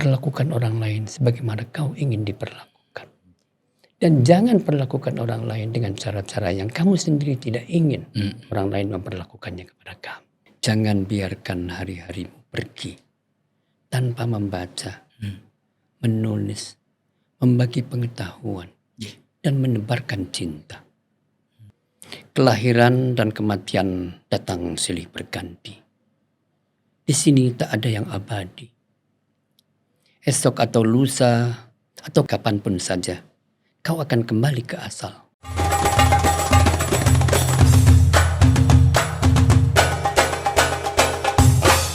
perlakukan orang lain sebagaimana kau ingin diperlakukan. Dan jangan perlakukan orang lain dengan cara-cara yang kamu sendiri tidak ingin orang lain memperlakukannya kepada kamu. Jangan biarkan hari-harimu pergi tanpa membaca, menulis, membagi pengetahuan, dan menebarkan cinta. Kelahiran dan kematian datang silih berganti. Di sini tak ada yang abadi. Esok atau lusa atau kapanpun saja, kau akan kembali ke asal.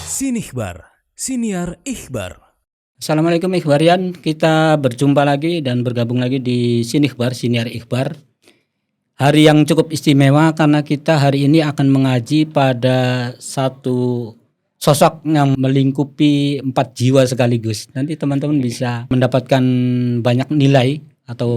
Sinikhbar, Siniar Ikhbar. Assalamualaikum Ikhbarian, kita berjumpa lagi dan bergabung lagi di Sinikhbar, Siniar Ikhbar. Hari yang cukup istimewa karena kita hari ini akan mengaji pada satu sosok yang melingkupi 4 jiwa sekaligus. Nanti teman-teman bisa mendapatkan banyak nilai atau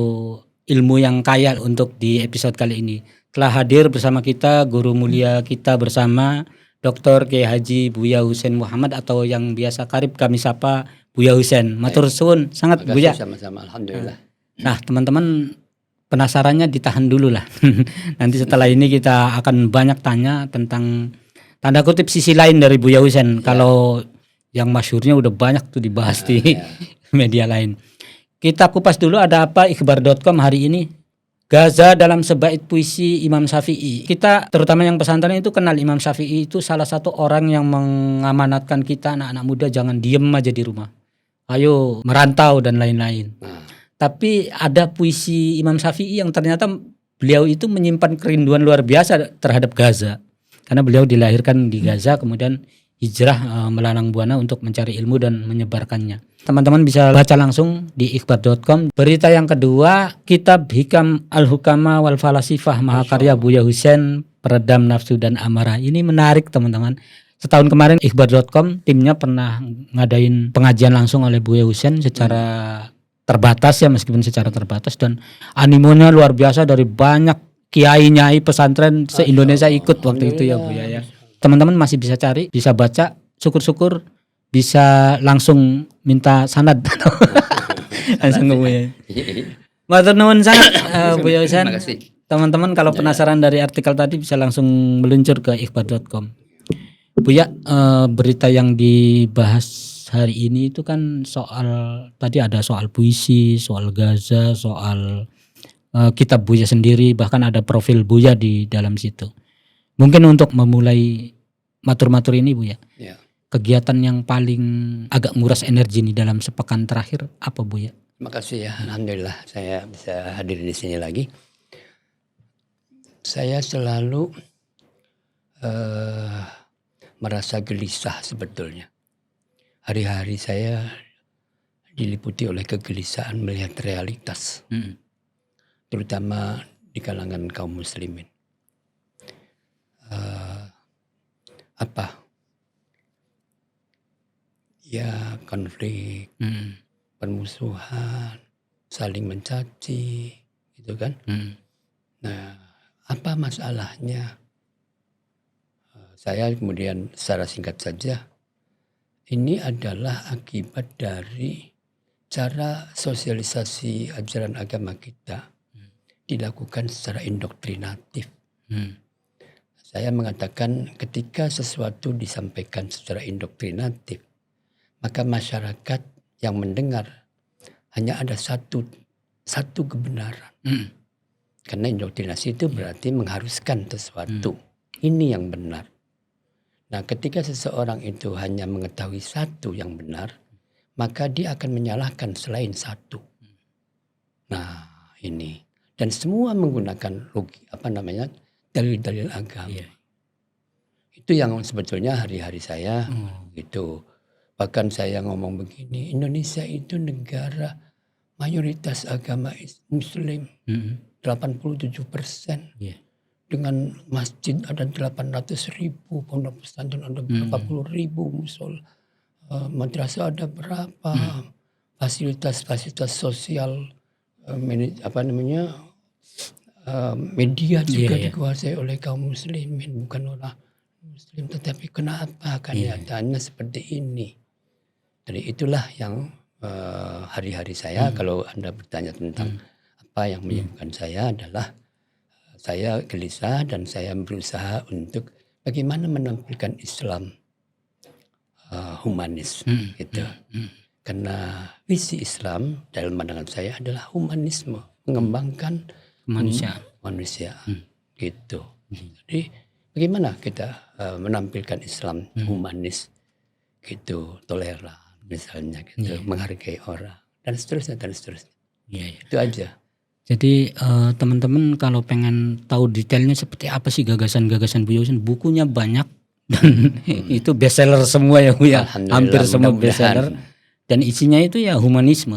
ilmu yang kaya untuk di episode kali ini. Telah hadir bersama kita guru mulia kita bersama Dr. Kiai Haji Buya Husein Muhammad atau yang biasa karib kami sapa Buya Husein. Matur suwun sangat Buya. Sama-sama, alhamdulillah. Nah, teman-teman penasarannya ditahan dulu lah. Nanti setelah ini kita akan banyak tanya tentang tanda kutip sisi lain dari Buya Husein. Kalau yang masyhurnya udah banyak tuh dibahas di media lain. Kita kupas dulu ada apa ikhbar.com hari ini. Gaza dalam sebait puisi Imam Syafi'i. Kita terutama yang pesantren itu kenal Imam Syafi'i itu salah satu orang yang mengamanatkan kita anak-anak muda jangan diem aja di rumah. Ayo merantau dan lain-lain. Tapi ada puisi Imam Syafi'i yang ternyata beliau itu menyimpan kerinduan luar biasa terhadap Gaza. Karena beliau dilahirkan di Gaza kemudian hijrah melalang buana untuk mencari ilmu dan menyebarkannya. Teman-teman bisa baca langsung di ikhbar.com. Berita yang kedua, kitab Hikam Al-Hukama wal Falasifah mahakarya Buya Husein peredam nafsu dan amarah. Ini menarik teman-teman. Setahun kemarin ikhbar.com timnya pernah ngadain pengajian langsung oleh Buya Husein secara terbatas ya, meskipun secara terbatas, dan animonya luar biasa dari banyak kiai-nyai pesantren se-Indonesia ikut waktu itu ya Buya ya. Teman-teman masih bisa cari, bisa baca, syukur-syukur bisa langsung minta sanad. Langsung ke Buya. Matur nuwun sangat Buya Husein. Teman-teman kalau penasaran dari artikel tadi bisa langsung meluncur ke ikhbar.com. Buya, berita yang dibahas hari ini itu kan soal, tadi ada soal puisi, soal Gaza, soal kitab Buya sendiri, bahkan ada profil Buya di dalam situ. Mungkin untuk memulai matur-matur ini Buya, kegiatan yang paling agak nguras energi nih dalam sepekan terakhir apa Buya? Terima kasih ya, alhamdulillah saya bisa hadir di sini lagi. Saya selalu merasa gelisah sebetulnya. Hari-hari saya diliputi oleh kegelisahan melihat realitas, terutama di kalangan kaum muslimin. Ya konflik, permusuhan, saling mencaci, gitu kan. Nah, apa masalahnya? Saya kemudian secara singkat saja, ini adalah akibat dari cara sosialisasi ajaran agama kita dilakukan secara indoktrinatif. Saya mengatakan ketika sesuatu disampaikan secara indoktrinatif, maka masyarakat yang mendengar hanya ada satu kebenaran. Karena indoktrinasi itu berarti mengharuskan sesuatu. Ini yang benar. Nah, ketika seseorang itu hanya mengetahui satu yang benar, maka dia akan menyalahkan selain satu. Nah, ini. Dan semua menggunakan dalil-dalil agama. Itu yang sebetulnya hari-hari saya gitu. Bahkan saya ngomong begini, Indonesia itu negara mayoritas agama Muslim, 87%. Dengan masjid ada 800.000, pondok pesantren ada berapa puluh ribu, musola, madrasah ada berapa, fasilitas sosial, media juga dikuasai oleh kaum muslimin, bukan orang muslim. Tetapi kenapa kenyataannya seperti ini? Jadi itulah yang hari-hari saya. Kalau Anda bertanya tentang apa yang menyibukkan saya adalah saya gelisah dan saya berusaha untuk bagaimana menampilkan Islam humanis gitu. Karena visi Islam dalam pandangan saya adalah humanisme, mengembangkan manusia gitu. Jadi bagaimana kita menampilkan Islam humanis gitu, toleran misalnya gitu, menghargai orang dan seterusnya dan seterusnya. Itu aja. Jadi teman-teman kalau pengen tahu detailnya seperti apa sih gagasan-gagasan Buya Husein, bukunya banyak dan itu bestseller semua ya Bu ya, hampir semua bestseller. Dan isinya itu ya humanisme.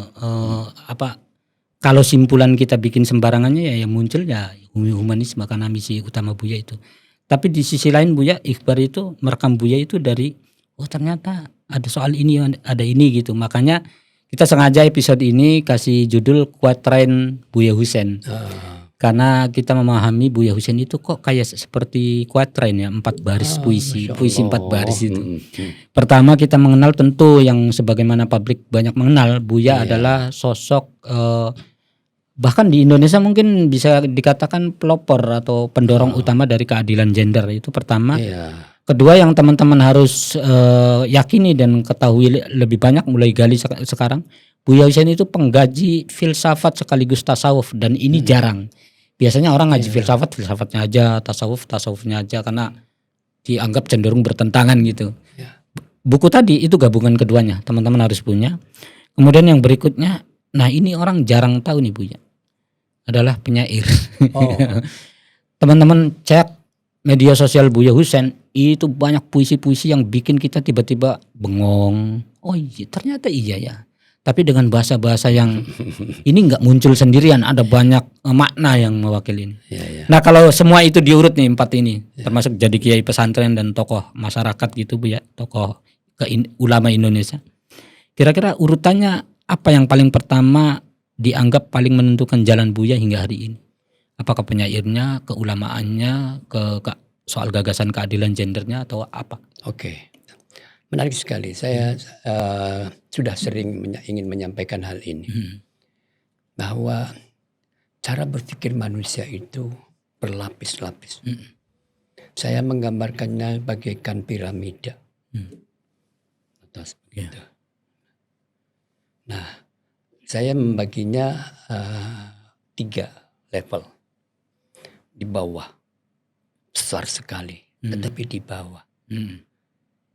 Kalau simpulan kita bikin sembarangannya ya muncul ya humanisme karena misi utama Buya itu. Tapi di sisi lain Buya Ikhbar itu merekam Buya itu dari ternyata ada soal ini, ada ini gitu. Makanya kita sengaja episode ini kasih judul Quatrain Buya Husein. Karena kita memahami Buya Husein itu kok kayak seperti kuatrain ya, 4 baris puisi 4 baris itu. Pertama kita mengenal tentu yang sebagaimana publik banyak mengenal Buya adalah sosok bahkan di Indonesia mungkin bisa dikatakan pelopor atau pendorong utama dari keadilan gender, itu pertama. Kedua yang teman-teman harus yakini dan ketahui lebih banyak mulai gali sekarang, Buya Husein itu penggaji filsafat sekaligus tasawuf dan ini jarang. Biasanya orang ngaji filsafatnya aja, tasawufnya aja karena dianggap cenderung bertentangan gitu. Buku tadi itu gabungan keduanya, teman-teman harus punya. Kemudian yang berikutnya, nah ini orang jarang tahu nih Buya, adalah penyair. Teman-teman cek media sosial Buya Husein itu banyak puisi-puisi yang bikin kita tiba-tiba bengong. Oh iya, ternyata iya ya. Tapi dengan bahasa-bahasa yang ini nggak muncul sendirian, ada banyak makna yang mewakili ini. Nah kalau semua itu diurut nih 4 ini, termasuk jadi kiai pesantren dan tokoh masyarakat gitu Bu ya, tokoh ulama Indonesia. Kira-kira urutannya apa yang paling pertama dianggap paling menentukan jalan Buya hingga hari ini? Apakah penyairnya, keulamaannya, soal gagasan keadilan gendernya atau apa? Oke. Menarik sekali. Saya sudah sering ingin menyampaikan hal ini. Bahwa cara berpikir manusia itu berlapis-lapis. Saya menggambarkannya bagaikan piramida. Atas begitu. Nah, saya membaginya 3 level. Di bawah. Besar sekali. Tetapi di bawah.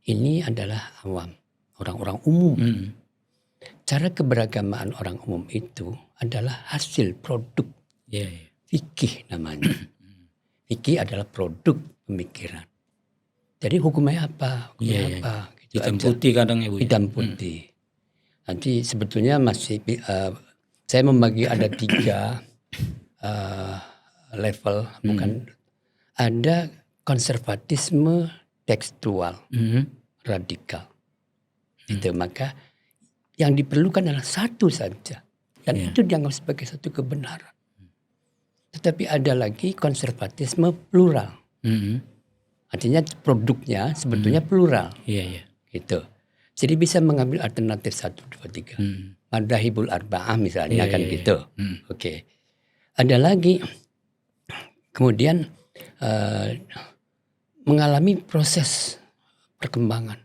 Ini adalah awam, orang-orang umum. Cara keberagamaan orang umum itu adalah hasil produk fikih namanya. Fikih adalah produk pemikiran. Jadi hukumnya apa? Apa? Gitu hitam aja. Putih kadang ya Bu. Hitam putih. Nanti sebetulnya masih saya membagi ada 3 level, bukan ada konservatisme tekstual radikal. Itu maka yang diperlukan adalah satu saja dan itu dianggap sebagai satu kebenaran. Tetapi ada lagi konservatisme plural. Artinya produknya sebetulnya plural. Gitu. Jadi bisa mengambil alternatif 1, 2, 3. Madzhabul arba'ah misalnya kan gitu. Oke. Ada lagi kemudian mengalami proses perkembangan.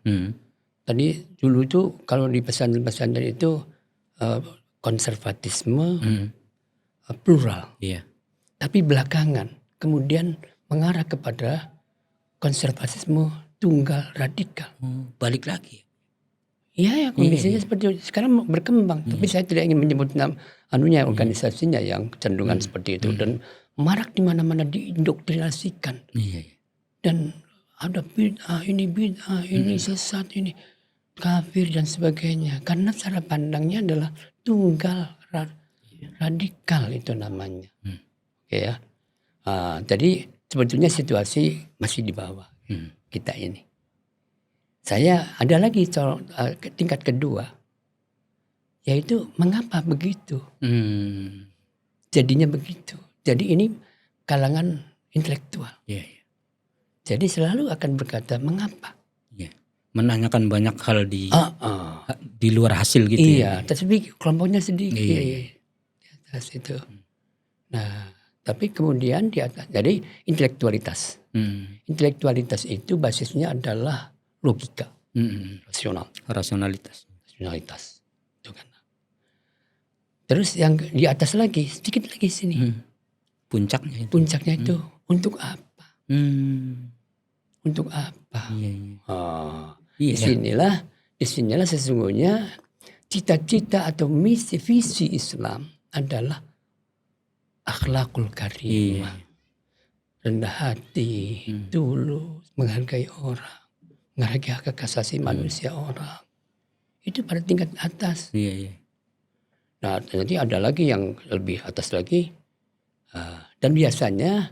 Tadi dulu itu kalau di pesantren itu konservatisme plural. Tapi belakangan kemudian mengarah kepada konservatisme tunggal radikal. Balik lagi. Iya ya kondisinya seperti itu. Sekarang berkembang. Tapi saya tidak ingin menyebut organisasinya yang cenderungan seperti itu. Dan marak di mana-mana diindoktrinasikan. Dan ada bid'ah, ini sesat, ini kafir dan sebagainya. Karena cara pandangnya adalah tunggal radikal itu namanya. Oke ya. Jadi sebetulnya situasi masih di bawah kita ini. Saya ada lagi tingkat kedua, yaitu mengapa begitu? Jadinya begitu. Jadi ini kalangan intelektual. Jadi selalu akan berkata mengapa? menanyakan banyak hal di Ah. di luar hasil gitu ya. Iya, tapi kelompoknya sedikit Iya. di atas itu. Nah, tapi kemudian di atas, jadi intelektualitas. Intelektualitas itu basisnya adalah logika, Rasionalitas. rasionalitas. Itu kan. Terus yang di atas lagi, sedikit lagi sini. Puncaknya itu. Puncaknya itu untuk apa? Untuk apa? Iya. Disinilah sesungguhnya cita-cita atau misi visi Islam adalah akhlakul karimah, rendah hati, tulus, menghargai orang, menghargai hak asasi manusia orang. Itu pada tingkat atas. Iya. Nah, nanti ada lagi yang lebih atas lagi. Dan biasanya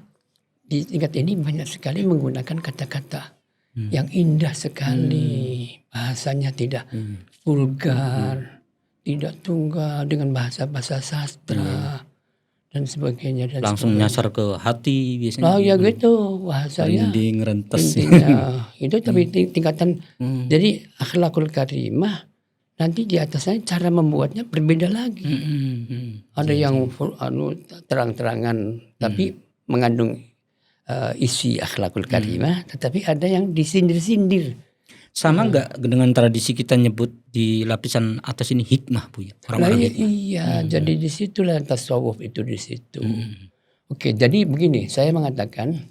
di tingkat ini banyak sekali menggunakan kata-kata yang indah sekali. Bahasanya tidak vulgar, tidak tunggal dengan bahasa-bahasa sastra dan sebagainya. Dan langsung nyasar ke hati biasanya. Oh ya gitu bahasanya. Rinding, rentes. Intinya itu tapi tingkatan. Jadi akhlakul karimah nanti di atasnya cara membuatnya berbeda lagi. Ada yang terang-terangan tapi mengandung isi akhlakul karimah, tetapi ada yang disindir-sindir. Sama nggak dengan tradisi kita nyebut di lapisan atas ini hikmah, Bu ya? Orang-orang hikmah. Iya, jadi disitulah tasawuf itu di situ. Oke, jadi begini, saya mengatakan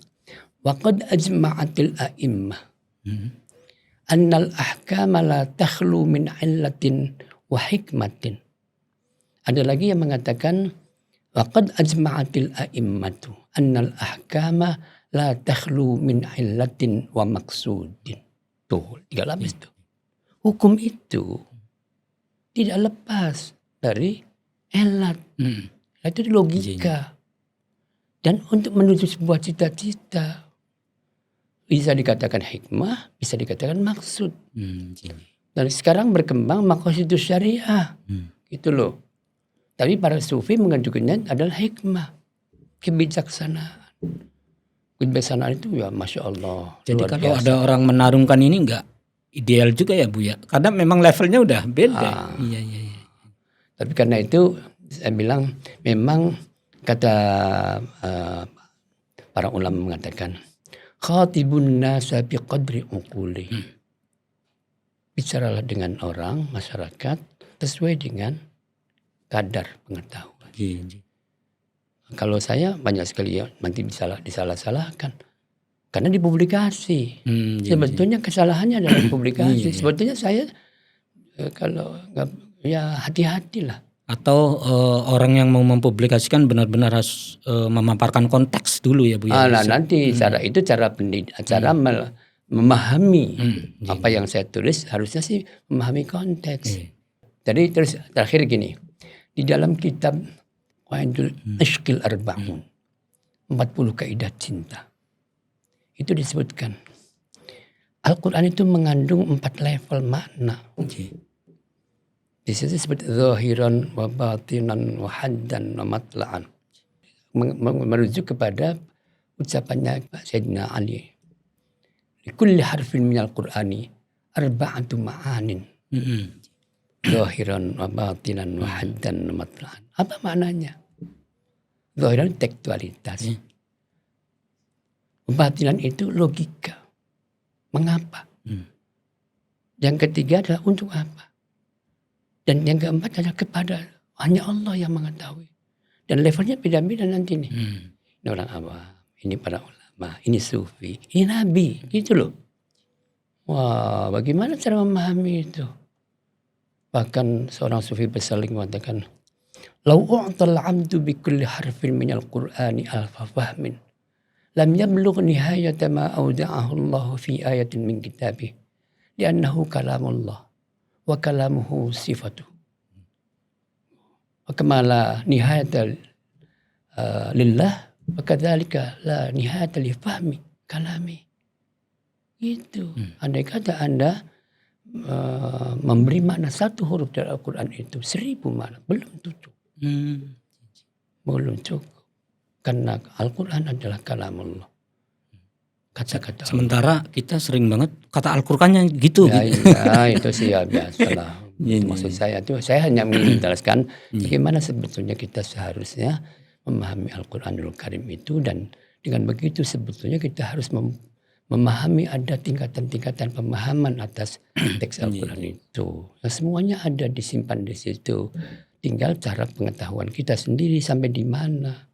waqad ajma'atil a'immah annal ahkama la takhlu min illatin wa hikmatin. Ada lagi yang mengatakan waqad ajma'atil a'immatu annal ahkama la takhlu min illatin wa maksudin. Tuh, 3 lapis tuh. Hukum itu tidak lepas dari ilat. Itu logika. Dan untuk menuju sebuah cita-cita bisa dikatakan hikmah, bisa dikatakan maksud. Dan sekarang berkembang maqasidus syariah. Gitu loh. Tapi para sufi mengajukannya adalah hikmah. Kebijaksanaan. Kebijaksanaan itu ya Masya Allah. Jadi kalau ada orang menarungkan ini enggak ideal juga ya Bu ya. Karena memang levelnya udah beda. Iya. Tapi karena itu saya bilang memang kata para ulama mengatakan khatibun nasa biqadri uquli. Bicaralah dengan orang, masyarakat sesuai dengan kadar pengetahuan. Kalau saya banyak sekali ya nanti disalah-salahkan karena dipublikasi. Sebetulnya kesalahannya adalah publikasi. Sebetulnya saya kalau nggak ya hati-hatilah. Atau orang yang mau mempublikasikan benar-benar harus memaparkan konteks dulu ya Bu ya. Nanti cara memahami apa yang saya tulis harusnya sih memahami konteks. Jadi terus terakhir gini, di dalam kitab Qaidul Ishqil Arba'un 40 kaidah cinta itu disebutkan Al-Quran itu mengandung 4 level makna. Di situ disebut zahiran wa batinan wa haddan wa matla'an, merujuk kepada ucapannya Sayyidina Ali, likulli harfin minal Qur'ani arba'atu ma'anin zahiran wa batinan wa haddan wa matla'an. Apa maknanya? Zahiran tekstualitas, batinan itu logika, mengapa. Yang ketiga adalah untuk apa. Dan yang keempat adalah kepada hanya Allah yang mengetahui. Dan levelnya beda-beda nanti nih. Ini orang awam, ini para ulama, ini sufi, ini nabi, gitu loh. Wah, bagaimana cara memahami itu? Bahkan seorang sufi bersaling mengatakan, "Lau u'tal 'abdu bi kulli harfin minal Qur'ani alfa fahmin, lam yablugh nihayata ma awda'ahu Allah fi ayatin min kitabih, li'annahu kalamullah. Wa kalamuhu sifatuh. Wa kama la nihayata lillah, wa kadzalika la nihayata li fahmi kalami." Itu. Andai kata Anda memberi makna 1 huruf dari Al-Quran itu 1000 makna, belum cukup. Belum cukup. Karena Al-Quran adalah kalamullah. kata-kata Allah. Sementara kita sering banget kata Al-Qur'annya gitu. Ya, gitu. iya, itu sih ya biasalah. Maksud saya tuh, saya hanya ingin menjelaskan bagaimana sebetulnya kita seharusnya memahami Al-Quranul Karim itu, dan dengan begitu sebetulnya kita harus memahami ada tingkatan-tingkatan pemahaman atas teks Al-Quran itu. Nah, semuanya ada disimpan di situ. Tinggal cara pengetahuan kita sendiri sampai di mana.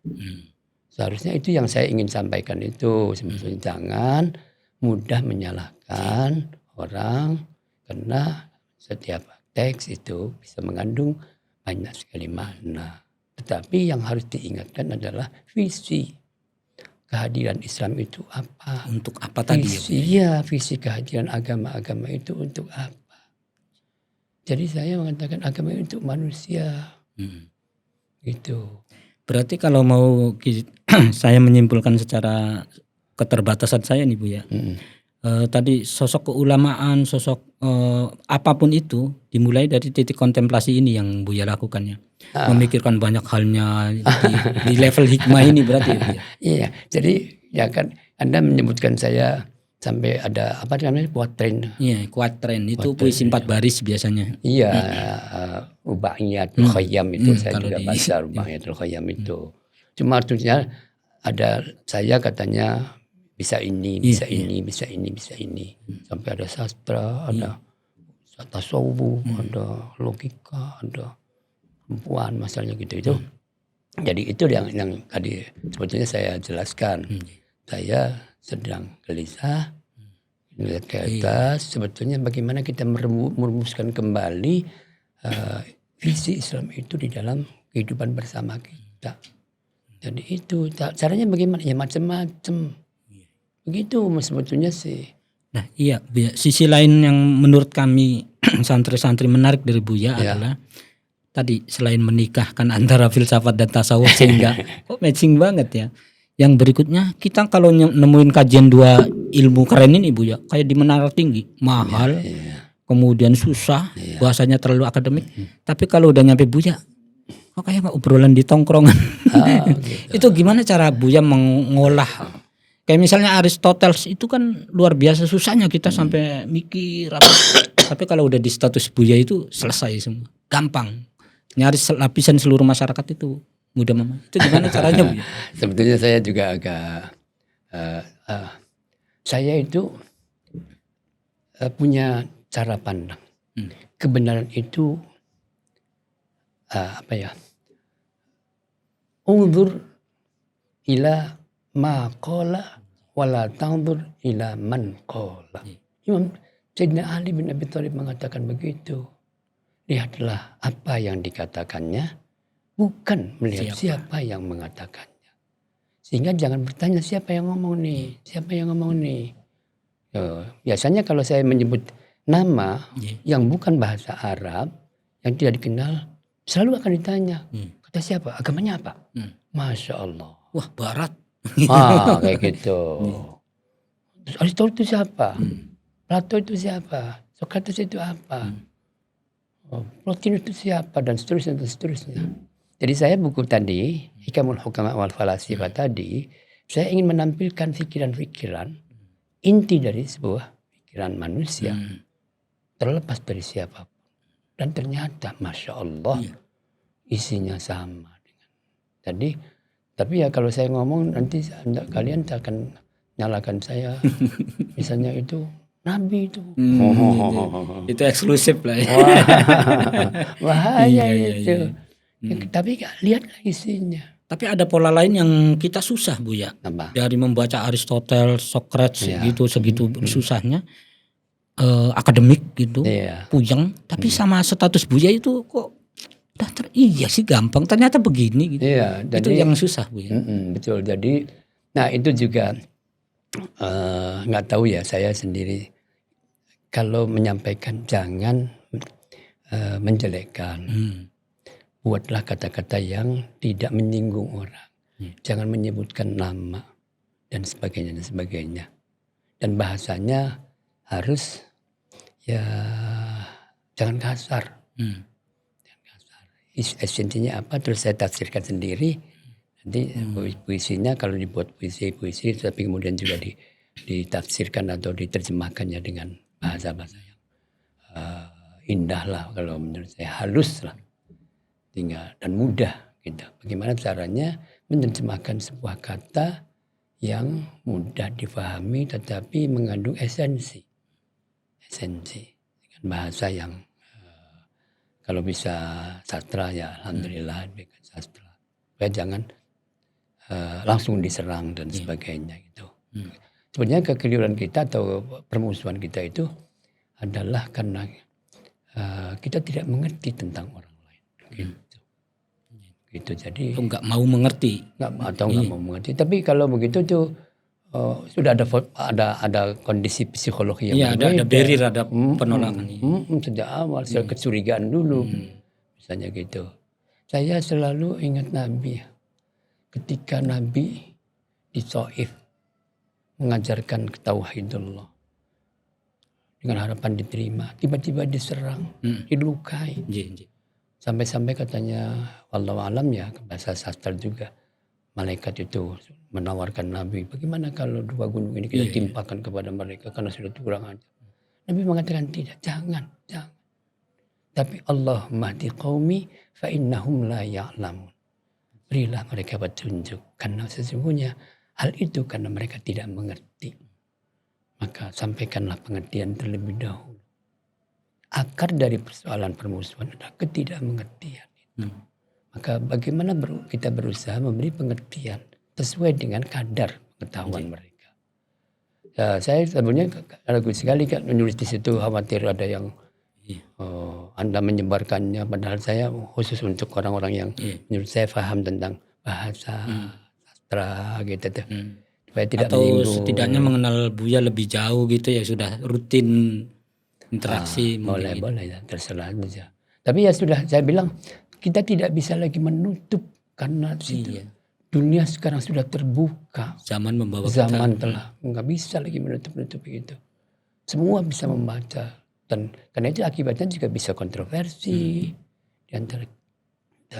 Seharusnya itu yang saya ingin sampaikan itu. Sebetulnya jangan mudah menyalahkan orang, karena setiap teks itu bisa mengandung banyak sekali makna. Tetapi yang harus diingatkan adalah visi kehadiran Islam itu apa. Untuk apa tadi? Visi kehadiran agama-agama itu untuk apa. Jadi saya mengatakan agama itu untuk manusia. Gitu. Berarti kalau mau saya menyimpulkan secara keterbatasan saya nih Bu ya. Tadi sosok keulamaan, sosok apapun itu dimulai dari titik kontemplasi ini yang Buya lakukan ya. Memikirkan banyak halnya di level hikmah ini berarti ya Bu ya. Iya, jadi ya kan Anda menyebutkan saya sampai ada apa namanya kuatren. Iya, kuatren itu puisi 4 baris biasanya. Iya, Rubaiyatul Khayyam itu saya kalau juga di- baca Rubaiyatul Khayyam itu. Cuma artinya ada saya katanya bisa ini, bisa ini, bisa ini, bisa ini. Sampai ada sastra, ada tasawuf, ada logika, ada perempuan masalahnya gitu itu. Jadi itu yang tadi sebetulnya saya jelaskan. Saya sedang gelisah melihat ke atas. Sebetulnya bagaimana kita merumuskan kembali visi Islam itu di dalam kehidupan bersama kita. Jadi itu caranya bagaimana? Ya macam-macam. Begitu sebetulnya sih. Nah iya Buya, sisi lain yang menurut kami santri-santri menarik dari Buya adalah tadi selain menikahkan antara filsafat dan tasawuf sehingga kok matching banget ya. Yang berikutnya kita kalau nemuin kajian 2 ilmu keren ini Buya, kayak di Menara Tinggi, mahal, kemudian susah, bahasanya terlalu akademik. Tapi kalau udah nyampe Buya, kok kayak obrolan di tongkrongan. Gitu. Itu gimana cara Buya mengolah? Kayak misalnya Aristoteles itu kan luar biasa susahnya kita sampai mikir apa. Tapi kalau udah di status Buya itu selesai semua, gampang. Nyaris lapisan seluruh masyarakat itu mudah mama. Itu gimana caranya Buya? Sebetulnya saya juga agak saya itu punya cara pandang. Kebenaran itu apa ya? Unzur ila ma qala wala tanzur ila man qala. Imam Sayyidina Ali bin Abi Thalib mengatakan begitu. Lihatlah apa yang dikatakannya, bukan melihat siapa yang mengatakannya. Sehingga jangan bertanya siapa yang ngomong nih, siapa yang ngomong nih. Biasanya kalau saya menyebut nama yang bukan bahasa Arab, yang tidak dikenal, selalu akan ditanya, kata siapa, agamanya apa? Masya Allah. Wah barat. Kayak gitu. Terus Aristoteles itu siapa? Plato itu siapa? Socrates itu apa? Plotinus itu siapa? Dan seterusnya dan seterusnya. Jadi saya buku tadi, Hikamul Hukama wal Falasifah tadi, saya ingin menampilkan pikiran-pikiran inti dari sebuah pikiran manusia, terlepas dari siapapun. Dan ternyata Masya Allah isinya sama dengan tadi. Tapi ya kalau saya ngomong nanti kalian akan nyalakan saya. Misalnya itu Nabi itu. Itu eksklusif lah ya. Bahaya Iya, itu. iya. Tapi lihatlah isinya. Tapi ada pola lain yang kita susah Buya. Apa? Dari membaca Aristoteles, Socrates Iya. gitu segitu susahnya. Akademik gitu. Iya. Puyeng. Tapi sama status Buya itu kok iya sih gampang. Ternyata begini gitu. Iya. Itu yang susah Buya. Betul. Jadi, nah itu juga nggak tahu ya saya sendiri. Kalau menyampaikan jangan menjelekkan. Buatlah kata-kata yang tidak menyinggung orang. Jangan menyebutkan nama dan sebagainya dan sebagainya. Dan bahasanya harus ya jangan kasar. Jangan kasar. Esensinya apa terus saya tafsirkan sendiri. Nanti puisinya kalau dibuat puisi tapi kemudian juga ditafsirkan atau diterjemahkannya dengan bahasa-bahasa yang indah lah, kalau menurut saya halus lah, tinggal dan mudah gitu. Bagaimana caranya menerjemahkan sebuah kata yang mudah difahami tetapi mengandung esensi dengan bahasa yang kalau bisa sastra ya alhamdulillah, sastra. Supaya jangan langsung diserang dan sebagainya gitu. Sebenarnya kekeliruan kita atau permusuhan kita itu adalah karena kita tidak mengerti tentang orang lain. Gitu. Jadi nggak mau mengerti. Nggak mau mengerti. Tapi kalau begitu tuh sudah ada kondisi psikologi yang berbeda. Ada barrier, ada penolakan. Sejak awal, kecurigaan dulu. Misalnya gitu. Saya selalu ingat Nabi. Ketika Nabi di Thaif mengajarkan tauhidullah dengan harapan diterima, tiba-tiba diserang, dilukai. Sampai-sampai katanya wallahu alam ya, bahasa sastra juga, malaikat itu menawarkan Nabi, bagaimana kalau 2 gunung ini kita timpakan kepada mereka karena sudah kurang ajar. Nabi mengatakan tidak, jangan. Tapi Allah mahdi qaumi fa innahum la ya'lamun. Berilah mereka petunjuk karena sesungguhnya hal itu karena mereka tidak mengerti. Maka sampaikanlah pengertian terlebih dahulu. Akar dari persoalan permusuhan adalah ketidakmengertian. Maka bagaimana kita berusaha memberi pengertian sesuai dengan kadar pengetahuan mereka. Saya sebenarnya ragu sekali kan menulis di situ, khawatir ada yang Anda menyebarkannya, padahal saya khusus untuk orang-orang yang menurut saya paham tentang bahasa sastra gitu tuh. Supaya tidak atau menyinggung. Setidaknya mengenal Buya lebih jauh gitu ya, sudah rutin interaksi. Boleh ya, terserah saja. Tapi ya sudah, saya bilang kita tidak bisa lagi menutup karena dunia sekarang sudah terbuka. Zaman membawa Zaman telah nggak bisa lagi menutup itu. Semua bisa membaca dan karena itu akibatnya juga bisa kontroversi. Di antara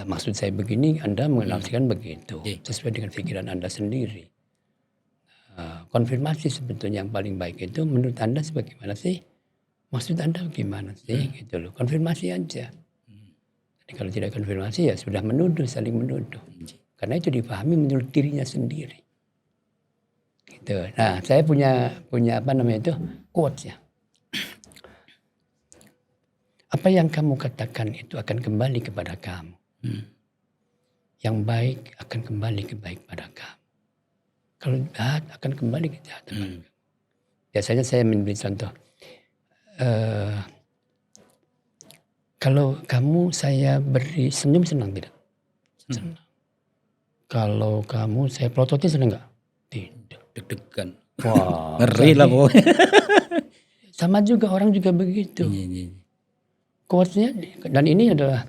maksud saya begini, Anda menganalisikan begitu sesuai dengan pikiran Anda sendiri. Konfirmasi sebetulnya yang paling baik itu menurut Anda sebagaimana sih? Maksud Anda gimana sih? Gitu loh. Konfirmasi aja. Jadi kalau tidak konfirmasi ya sudah menuduh, saling menuduh. Karena itu dipahami menurut dirinya sendiri. Gitu. Nah, saya punya apa namanya itu? Quotes ya. Apa yang kamu katakan itu akan kembali kepada kamu. Yang baik akan kembali kebaik pada kamu. Kalau jahat akan kembali ke jahat. Biasanya saya memberi contoh. Kalau kamu saya beri senyum, senang tidak? Senang. Kalau kamu saya pelototin, senang nggak? Tidak. Deg-degan. Wah, ngeri lah pokoknya. Sama juga orang juga begitu. Quotes-nya, dan ini adalah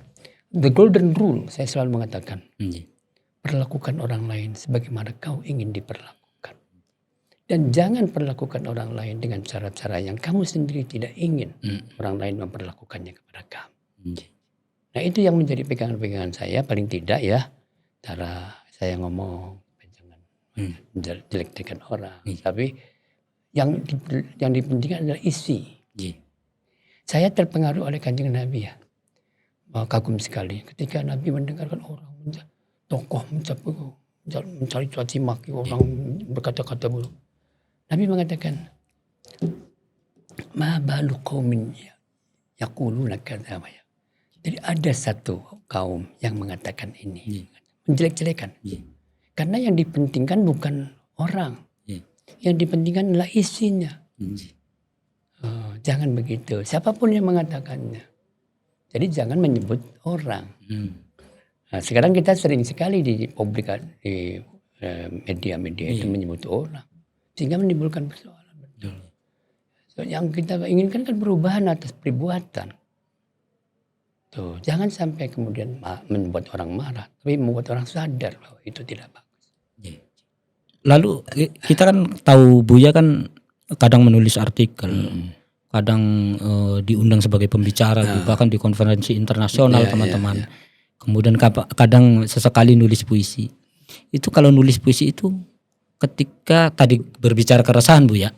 the golden rule, saya selalu mengatakan. Perlakukan orang lain sebagaimana kau ingin diperlakukan. Dan jangan perlakukan orang lain dengan cara-cara yang kamu sendiri tidak ingin orang lain memperlakukannya kepada kamu. Nah itu yang menjadi pegangan-pegangan saya paling tidak ya. Cara saya ngomong, jangan jelek-jelekan orang. Tapi yang dipentingkan adalah isi. Saya terpengaruh oleh Kanjeng Nabi ya. Kagum sekali ketika Nabi mendengarkan orang tokoh mencari caci maki orang, berkata-kata buruk. Nabi mengatakan, ma balu qaumin yaquluna kadza wa ya. Jadi ada satu kaum yang mengatakan ini, menjelek-jelekan. Karena yang dipentingkan bukan orang. Yang dipentingkan adalah isinya. Jangan begitu. Siapapun yang mengatakannya. Jadi jangan menyebut orang. Nah, sekarang kita sering sekali di publik, di media-media itu menyebut orang. Sehingga menimbulkan persoalan. Betul. So, yang kita inginkan kan perubahan atas perbuatan. Tuh, jangan sampai kemudian membuat orang marah, tapi membuat orang sadar bahwa itu tidak bagus. Lalu kita kan tahu Buya kan kadang menulis artikel, kadang diundang sebagai pembicara, bahkan di konferensi internasional teman-teman. Kemudian kadang sesekali nulis puisi. Itu kalau nulis puisi itu ketika tadi berbicara keresahan Bu ya,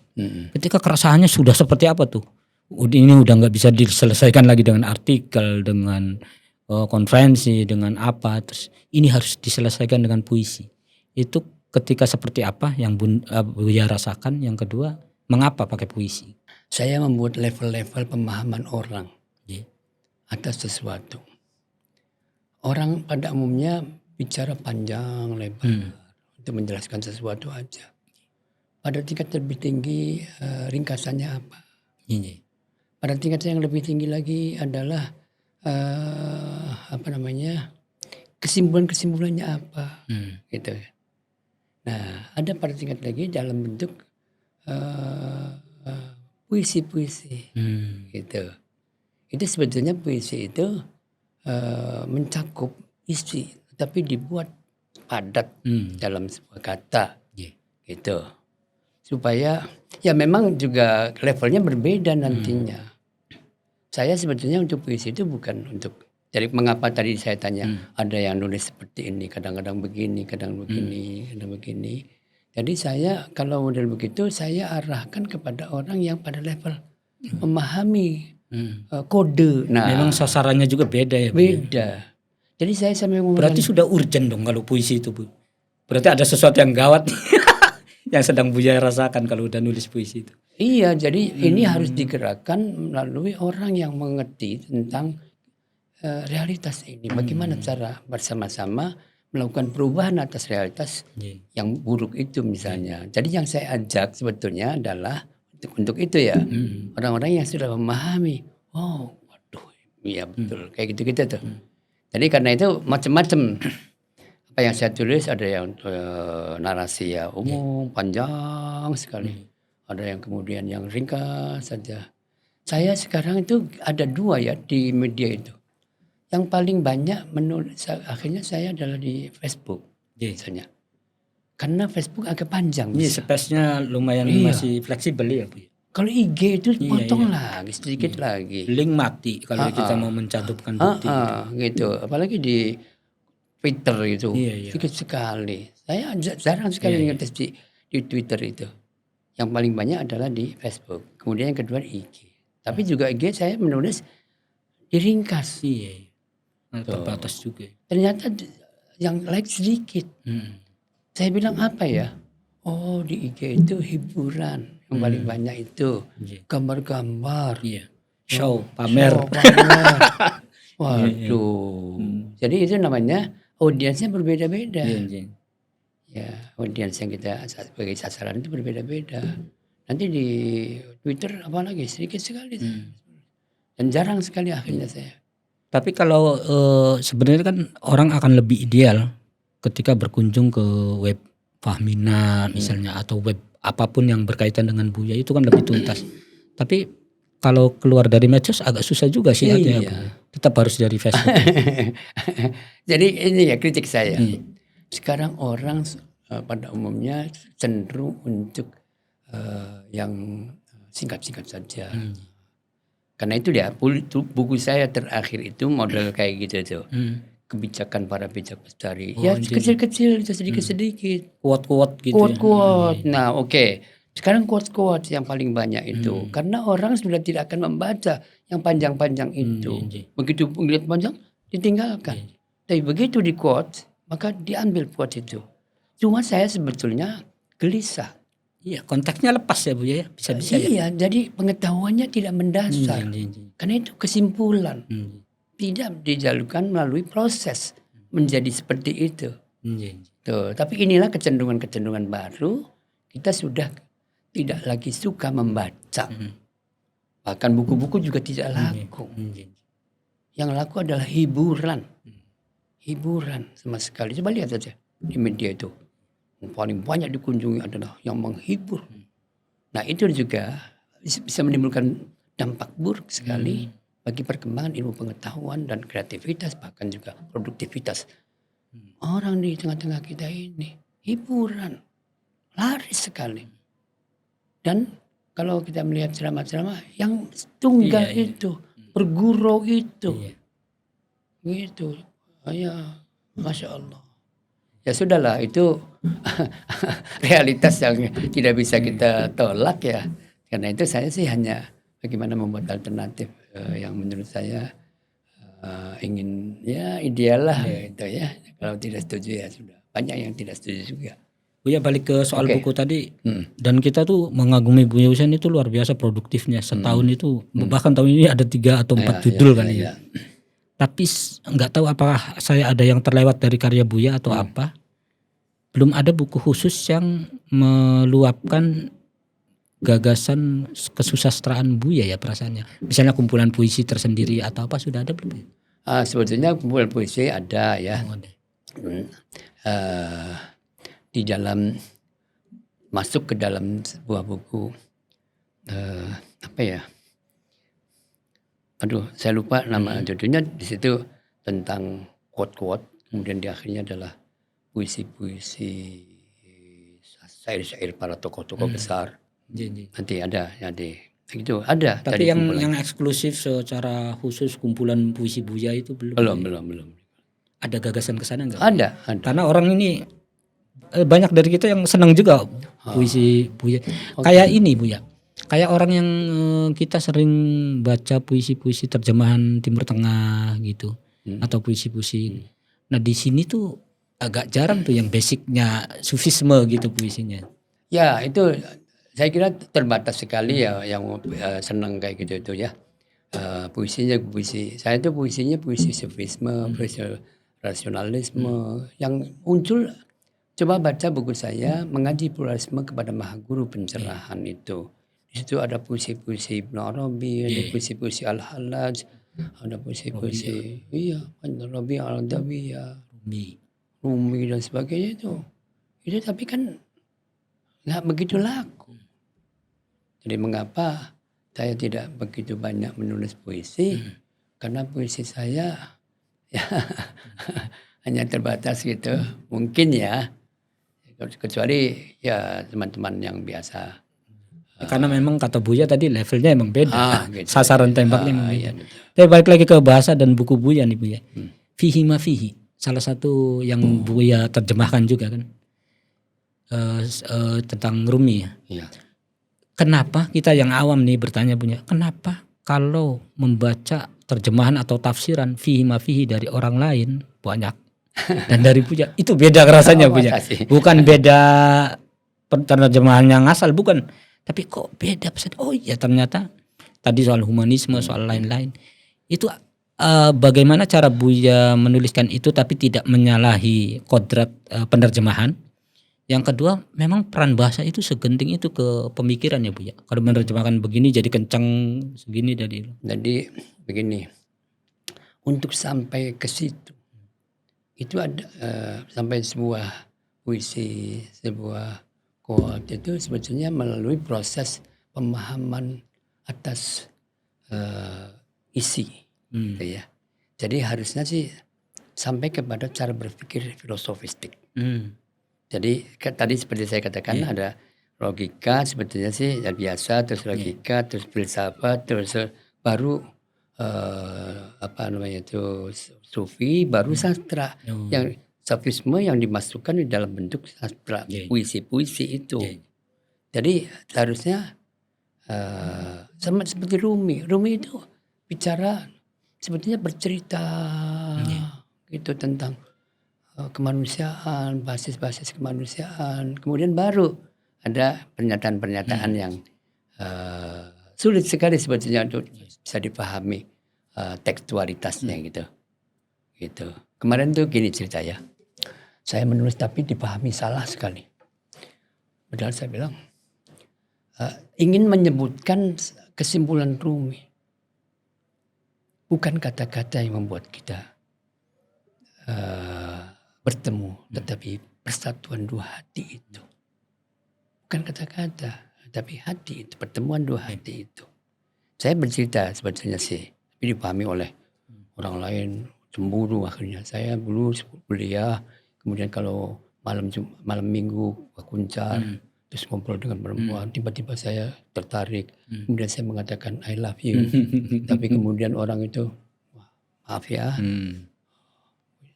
ketika keresahannya sudah seperti apa tuh? Ini udah nggak bisa diselesaikan lagi dengan artikel, dengan konferensi, dengan apa, terus ini harus diselesaikan dengan puisi. Itu ketika seperti apa yang Buya rasakan? Yang kedua, mengapa pakai puisi? Saya membuat level-level pemahaman orang Iya. atas sesuatu. Orang pada umumnya bicara panjang lebar untuk menjelaskan sesuatu aja. Pada tingkat lebih tinggi ringkasannya apa? Iya. Pada tingkat yang lebih tinggi lagi adalah kesimpulan-kesimpulannya apa, gitu. Nah, ada pada tingkat lagi dalam bentuk puisi-puisi, gitu. Itu sebetulnya puisi itu mencakup isi, tapi dibuat padat dalam sebuah kata, gitu. Supaya ya memang juga levelnya berbeda nantinya. Saya sebetulnya untuk puisi itu bukan untuk, jadi mengapa tadi saya tanya ada yang nulis seperti ini, kadang-kadang begini, kadang begini, kadang begini. Jadi saya kalau model begitu saya arahkan kepada orang yang pada level memahami kode. Nah, Memang sasarannya juga beda ya Bu. beda. Jadi saya sampai ngomong, Berarti sudah urgent dong kalau puisi itu Bu. Berarti ada sesuatu yang gawat yang sedang Buya rasakan kalau udah nulis puisi itu. iya, jadi ini harus digerakkan melalui orang yang mengerti tentang realitas ini. Bagaimana cara bersama-sama melakukan perubahan atas realitas yang buruk itu misalnya. Jadi yang saya ajak sebetulnya adalah untuk itu ya, orang-orang yang sudah memahami. Oh, waduh, iya betul, kayak gitu-gitu tuh. Jadi karena itu macam-macam. Apa yang saya tulis ada yang narasi ya umum, panjang sekali. Ada yang kemudian yang ringkas saja. Saya sekarang itu ada 2 ya di media itu. Yang paling banyak menulis akhirnya saya adalah di Facebook misalnya. Karena Facebook agak panjang. Ini space-nya lumayan masih fleksibel ya Bu. Kalau IG itu potong lagi sedikit lagi. Link mati kalau kita mau mencantumkan bukti. Gitu. Apalagi di Twitter itu sedikit sekali. Saya jarang sekali ngetes di Twitter itu. Yang paling banyak adalah di Facebook. Kemudian yang kedua di IG. Tapi juga IG saya menulis diringkas. Iya. Terbatas juga. Ternyata yang like sedikit. Saya bilang apa ya? Oh, di IG itu hiburan. Yang paling banyak itu gambar-gambar. Show, pamer. Waduh. Jadi itu namanya audiensnya berbeda-beda. Ya, audiens yang kita sebagai sasaran itu berbeda-beda. Nanti di Twitter apalagi sedikit sekali. Dan jarang sekali akhirnya saya. Tapi kalau sebenarnya kan orang akan lebih ideal ketika berkunjung ke web Fahmina misalnya atau web apapun yang berkaitan dengan Buya itu kan lebih tuntas. Tapi kalau keluar dari medsos agak susah juga sih artinya. Tetap harus dari Facebook. Jadi ini ya kritik saya. Sekarang orang pada umumnya cenderung untuk yang singkat-singkat saja. Karena itu dia buku saya terakhir itu model kayak gitu tuh. Kebijakan para bijak bestari. Ya kecil-kecil itu sedikit-sedikit. Quote-quote gitu. Quote-quote. Nah oke. Sekarang quote-quote yang paling banyak itu. Karena orang sudah tidak akan membaca yang panjang-panjang itu. Begitu melihat panjang ditinggalkan. Tapi begitu di quote maka diambil quote itu. Cuma saya sebetulnya gelisah. Iya, konteksnya lepas ya Bu ya, bisa-bisa ya. Iya, jadi pengetahuannya tidak mendasar. Karena itu kesimpulan. Tidak dijalankan melalui proses menjadi seperti itu. Tuh, tapi inilah kecenderungan-kecenderungan baru. Kita sudah tidak lagi suka membaca. Bahkan buku-buku juga tidak laku. Yang laku adalah hiburan. Hiburan sama sekali. Coba lihat saja di media itu. Yang paling banyak dikunjungi adalah yang menghibur. Nah itu juga bisa menimbulkan dampak buruk sekali bagi perkembangan ilmu pengetahuan dan kreativitas, bahkan juga produktivitas. Orang di tengah-tengah kita ini hiburan, laris sekali. Dan kalau kita melihat ceramah-ceramah yang tunggal itu, bergurau itu, gitu, ya, Masya Allah. ya sudahlah itu realitas yang tidak bisa kita tolak ya. Karena itu saya sih hanya bagaimana membuat alternatif yang menurut saya ingin ya ideal lah gitu ya. Kalau tidak setuju ya sudah. Banyak yang tidak setuju juga. Buya balik ke soal Oke. buku tadi, dan kita tuh mengagumi Buya Hussein itu luar biasa produktifnya. Setahun itu bahkan tahun ini ada 3 atau 4 judul kan ya. Tapi nggak tahu apakah saya ada yang terlewat dari karya Buya atau apa. Belum ada buku khusus yang meluapkan gagasan kesusastraan Buya ya perasaannya. Misalnya kumpulan puisi tersendiri atau apa, sudah ada belum? Sebetulnya kumpulan puisi ada ya. Oh, ada. Di dalam masuk ke dalam sebuah buku apa ya? Aduh, saya lupa nama judulnya. Di situ tentang quote-quote. Kemudian di akhirnya adalah puisi-puisi, syair-syair para tokoh-tokoh besar. Nanti ada, gitu ada. Tapi yang eksklusif secara khusus kumpulan puisi Buya itu belum. Belum. Ada gagasan ke sana nggak? Ada. Karena orang ini banyak dari kita yang senang juga puisi Buya. Kayak ini Buya. Kayak orang yang kita sering baca puisi-puisi terjemahan Timur Tengah gitu, atau puisi-puisi. Nah di sini tuh agak jarang tuh yang basicnya sufisme gitu puisinya. Ya itu saya kira terbatas sekali ya yang senang kayak gitu itu ya. Puisinya puisi. Saya itu puisinya puisi sufisme, puisi rasionalisme yang muncul. Coba baca buku saya Mengaji Pluralisme kepada Maha Guru Pencerahan itu. Di situ ada puisi-puisi Ibnu Arabi, ada puisi-puisi Al-Hallaj, ada puisi-puisi Rabi Al-Adawiyah, Rumi dan sebagainya itu. Itu tapi kan nggak begitu laku. Jadi mengapa saya tidak begitu banyak menulis puisi? Karena puisi saya ya hanya terbatas gitu. Mungkin ya. Kecuali ya teman-teman yang biasa. Karena memang kata Buya tadi levelnya emang beda. Gitu. Sasaran tembaknya emang beda. Iya, betul. Tapi balik lagi ke bahasa dan buku Buya nih Buya. Fihi ma fihi. Salah satu yang Buya terjemahkan juga kan. Tentang Rumi ya. Iya. Kenapa kita yang awam nih bertanya Buya. Kenapa kalau membaca terjemahan atau tafsiran fihi ma fihi dari orang lain banyak. Dan dari Buya itu beda rasanya Buya. Bukan beda penerjemahan yang asal, bukan. Tapi kok beda pesan. Oh iya ternyata tadi soal humanisme, soal lain-lain. Itu bagaimana cara Buya menuliskan itu tapi tidak menyalahi kodrat penerjemahan. Yang kedua, memang peran bahasa itu segenting itu ke pemikiran ya Buya. Kalau menerjemahkan begini jadi kencang segini dari. Jadi begini. Untuk sampai ke situ itu ada sampai sebuah puisi, sebuah quote itu sebetulnya melalui proses pemahaman atas isi, gitu ya. Jadi harusnya sih sampai kepada cara berpikir filosofistik. Jadi tadi seperti saya katakan ada logika sebetulnya sih yang biasa, terus logika, terus filsafat, terus baru sufi, baru sastra. Yang sofisme yang dimasukkan di dalam bentuk sastra, puisi-puisi itu. Jadi harusnya sama seperti Rumi. Rumi itu bicara sebetulnya bercerita gitu tentang kemanusiaan, basis-basis kemanusiaan. Kemudian baru ada pernyataan-pernyataan yang sulit sekali sebetulnya untuk bisa dipahami tekstualitasnya gitu. Kemarin tuh gini cerita ya. Saya menulis tapi dipahami salah sekali. Padahal saya bilang ingin menyebutkan kesimpulan Rumi. Bukan kata-kata yang membuat kita bertemu, tetapi persatuan dua hati itu. Bukan kata-kata, tapi hati itu, pertemuan dua hati itu. Saya bercerita sebetulnya sih, tapi dipahami oleh orang lain, cemburu akhirnya. Saya dulu kuliah, kemudian kalau malam minggu kuncar, terus ngobrol dengan perempuan, tiba-tiba saya tertarik, kemudian saya mengatakan I love you, tapi kemudian orang itu, maaf ya,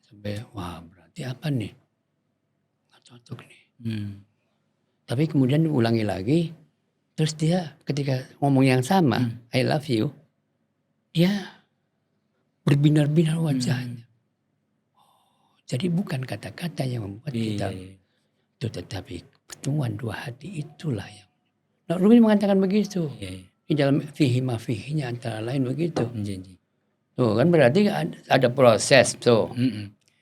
sampai wah berarti apa nih? cocok nih. Hmm. Tapi kemudian diulangi lagi, terus dia ketika ngomong yang sama, I love you, dia berbinar-binar wajahnya. Jadi bukan kata-kata yang membuat kita itu, tetapi pertemuan dua hati itulah yang. Nah, Rumi mengatakan begitu. Di dalam fihi mafihinya antara lain begitu. Tuh kan berarti ada proses tuh.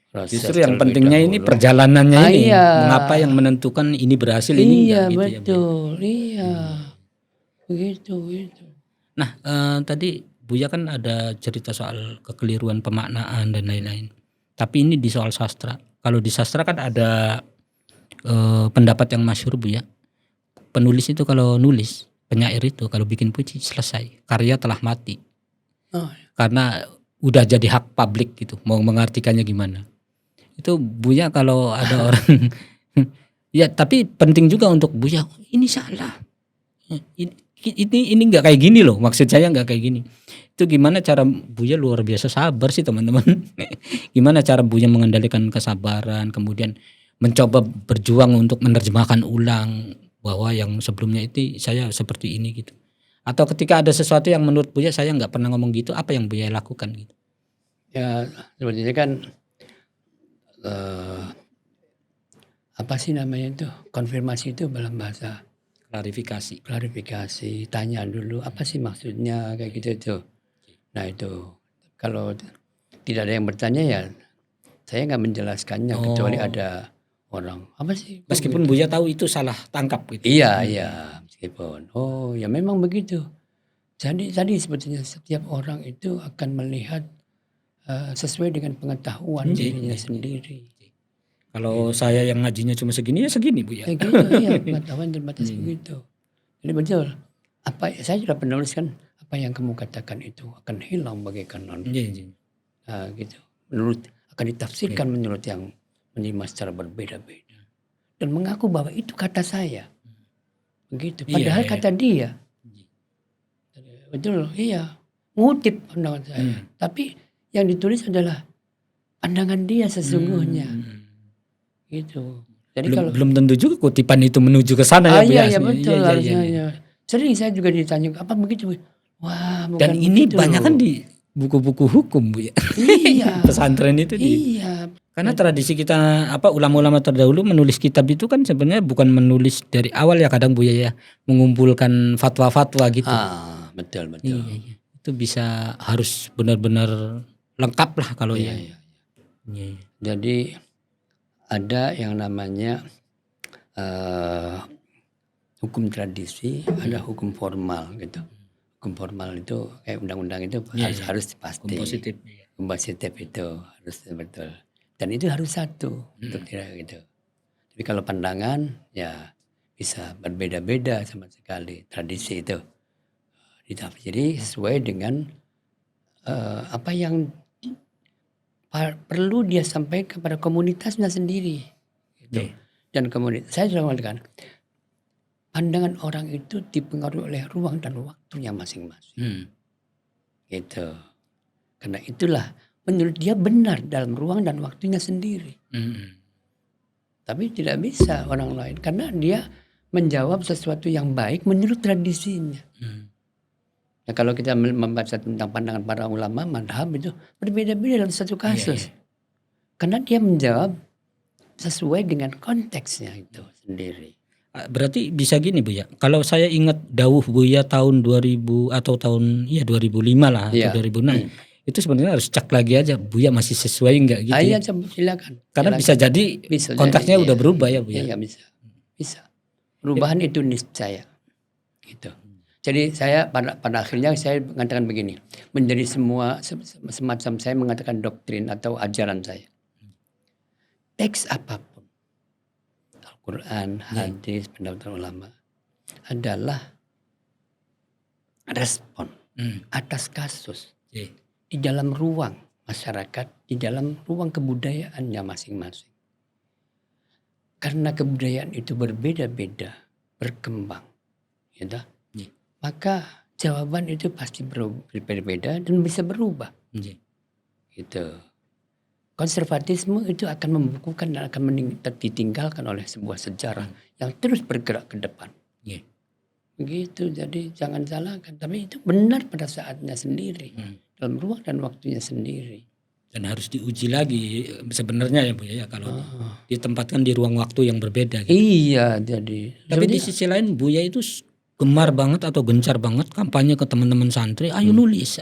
Proses Justru yang terlebih pentingnya ini dahulu. perjalanannya ini. Iya. Mengapa yang menentukan ini berhasil ini Iya enggak gitu ya. Bu ya. betul, iya. Begitu. Nah, tadi Buya kan ada cerita soal kekeliruan pemaknaan dan lain-lain. Tapi ini di soal sastra. Kalau di sastra kan ada pendapat yang masyhur Buya. Penulis itu kalau nulis, penyair itu kalau bikin puisi selesai, karya telah mati. Oh. Karena udah jadi hak publik gitu. Mau mengartikannya gimana? Itu Buya kalau ada orang ya, tapi penting juga untuk Buya, ini salah. Ini nggak kayak gini loh, maksud saya nggak kayak gini. Itu gimana cara Buya, luar biasa sabar sih teman-teman. Gimana cara Buya mengendalikan kesabaran, kemudian mencoba berjuang untuk menerjemahkan ulang bahwa yang sebelumnya itu saya seperti ini gitu. Atau ketika ada sesuatu yang menurut Buya saya nggak pernah ngomong gitu, apa yang Buya lakukan gitu? Ya sebenarnya kan apa sih namanya itu, konfirmasi itu dalam bahasa klarifikasi, tanya dulu apa sih maksudnya kayak gitu itu. Nah itu kalau tidak ada yang bertanya ya saya nggak menjelaskannya kecuali ada orang apa sih. Meskipun gitu. Buya tahu itu salah tangkap gitu. Iya meskipun ya memang begitu. Jadi tadi sebetulnya setiap orang itu akan melihat sesuai dengan pengetahuan dirinya sendiri. Kalau saya yang ngajinya cuma segini ya segini Buya. Kayak gitu, iya pengetahuan terbatas begitu. Jadi betul. Saya sudah pernah nuliskan apa yang kamu katakan itu akan hilang bagaikan Iya. gitu. Menurut akan ditafsirkan menurut yang menerima secara berbeda-beda dan mengaku bahwa itu kata saya. Begitu. Padahal kata dia. Betul, iya. Ngutip pandangan saya. Tapi yang ditulis adalah pandangan dia sesungguhnya. Gitu. Jadi belum tentu juga kutipan itu menuju ke sana ya. Iya betul harusnya. Iya. Sering saya juga ditanya apa begitu. Wah, bukan dan ini begitu banyak loh. kan di buku-buku hukum Bu ya. Iya. Pesantren itu Iya. Karena tradisi kita ulama-ulama terdahulu menulis kitab itu kan sebenarnya bukan menulis dari awal ya, kadang Bu ya mengumpulkan fatwa-fatwa gitu. Betul. Iya. Itu bisa harus benar-benar lengkap lah kalau Iya. Jadi ada yang namanya hukum tradisi, ada hukum formal gitu. Hukum formal itu kayak undang-undang itu harus pasti. Hukum positif itu harus betul. Dan itu harus satu untuk tidak gitu. Tapi kalau pandangan ya bisa berbeda-beda sama sekali tradisi itu. Jadi sesuai dengan apa yang perlu dia sampaikan kepada komunitasnya sendiri. Gitu. Dan komunitas, saya sudah mengatakan pandangan orang itu dipengaruhi oleh ruang dan waktunya masing-masing. Gitu. Karena itulah menurut dia benar dalam ruang dan waktunya sendiri. Tapi tidak bisa orang lain karena dia menjawab sesuatu yang baik menurut tradisinya. Nah, kalau kita membaca tentang pandangan para ulama madhab itu berbeda-beda dalam satu kasus. Karena dia menjawab sesuai dengan konteksnya itu sendiri. Berarti bisa gini Bu ya. Kalau saya ingat dawuh Buya tahun 2000 atau tahun 2005 lah atau 2006. Itu sebenarnya harus cek lagi aja Buya masih sesuai enggak gitu. Iya, silakan. Karena bisa jadi konteksnya udah berubah ya Bu ya. Iya bisa. Perubahan itu niscaya. Gitu. Jadi saya pada akhirnya saya mengatakan begini, menjadi semacam saya mengatakan doktrin atau ajaran saya. Teks apapun, Al-Quran, hadis, pendapat ulama adalah respon atas kasus di dalam ruang masyarakat, di dalam ruang kebudayaannya masing-masing. Karena kebudayaan itu berbeda-beda, berkembang, gitu. Maka jawaban itu pasti berbeda dan bisa berubah. Gitu. konservatisme itu akan membukukan dan akan ditinggalkan oleh sebuah sejarah yang terus bergerak ke depan. Iya. Begitu, jadi jangan salahkan. Tapi itu benar pada saatnya sendiri, dalam ruang dan waktunya sendiri. Dan harus diuji lagi sebenarnya ya Buya ya, kalau ditempatkan di ruang waktu yang berbeda. Gitu. Iya, jadi. Tapi di sisi lain Buya itu gemar banget atau gencar banget kampanye ke teman-teman santri, ayo nulis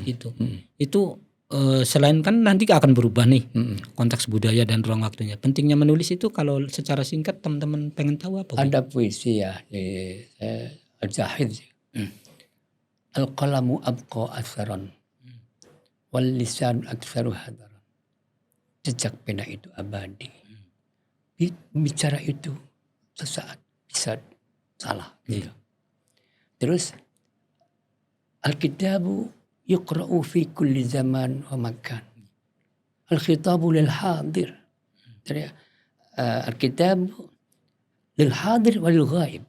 gitu. Itu selain kan nanti akan berubah nih konteks budaya dan ruang waktunya. Pentingnya menulis itu kalau secara singkat teman-teman pengen tahu apa? Ada puisi ya di Al-Zahid. Al-qalamu abqa atharan wal lisan aktsaru hadaran. Jejak pena itu abadi. Bicara itu sesaat bisa salah gitu. Terus Al-kitabu yuqra'u fi kulli zaman wa makan. Al-khitabu lil hadir. Jadi Al-kitabu lil hadir wal ghaib.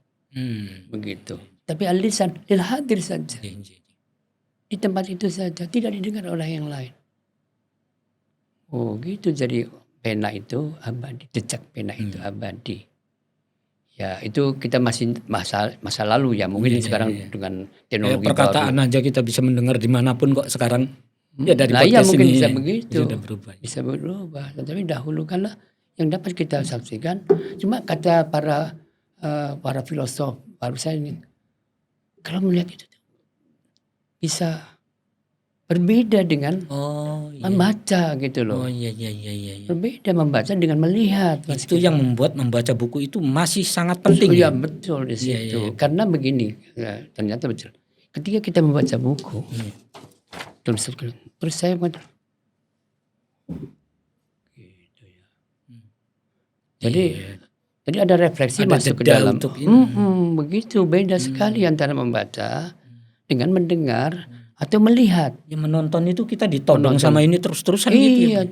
Begitu. Tapi al-lisan lil hadir saja. Di tempat itu saja, tidak didengar oleh yang lain. Oh, gitu. Jadi pena itu abadi, jejak pena itu abadi. Ya, itu kita masih masa lalu ya. Mungkin sekarang dengan teknologi perkataan baru. Aja kita bisa mendengar dimanapun kok sekarang. Ya dari podcast mungkin ini bisa begitu. Sudah berubah. Bisa berubah. Tapi dahulu kan yang dapat kita saksikan. Cuma kata para filosof barusan ini, kalau melihat itu bisa berbeda dengan membaca gitu loh. Oh iya. Berbeda membaca dengan melihat. Itu yang membuat membaca buku itu masih sangat penting. Iya, betul di situ. Karena begini, ya, ternyata betul. Ketika kita membaca buku, terus saya gitu ya. Jadi ada refleksi masuk ke dalam. Begitu beda sekali antara membaca dengan mendengar atau melihat. Yang menonton itu kita ditodong sama ini terus-terusan gitu. Iya,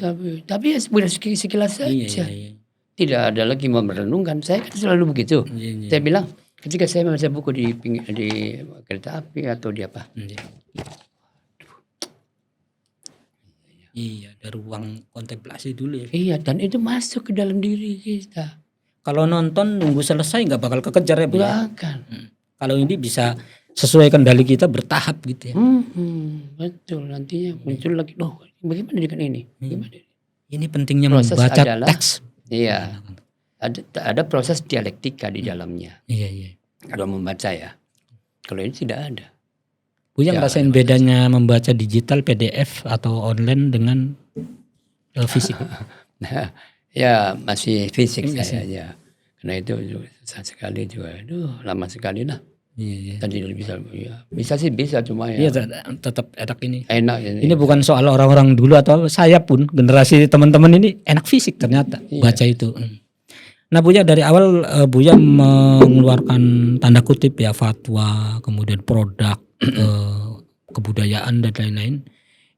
tapi ya sekilas saja. Iya. Tidak ada lagi merenungkan. Saya kan selalu begitu. Iya. Saya bilang ketika saya membaca buku di kereta api atau di apa. Iya, ada ruang kontemplasi dulu ya. Iya, dan itu masuk ke dalam diri kita. Kalau nonton nunggu selesai nggak bakal kekejar ya Bu? Nggak akan. Kalau ini bisa sesuai kendali kita bertahap gitu ya. Betul, nantinya muncul lagi. Loh, bagaimana dengan ini? Bagaimana? Ini pentingnya proses membaca adalah, teks. Iya, ada proses dialektika di dalamnya. Iya. Kalau membaca ya, kalau ini tidak ada. Buya ngerasain bedanya membaca digital, PDF atau online dengan fisik? Nah, ya masih fisik saya ya. Karena itu susah sekali juga. Aduh, lama sekali lah. Iya. Tadi bisa sih bisa cuma ya. Iya, tetap enak ini. Enak ini bukan soal orang-orang dulu atau saya pun generasi teman-teman ini enak fisik ternyata baca itu. Nah Buya dari awal Buya mengeluarkan tanda kutip ya fatwa, kemudian produk kebudayaan dan lain-lain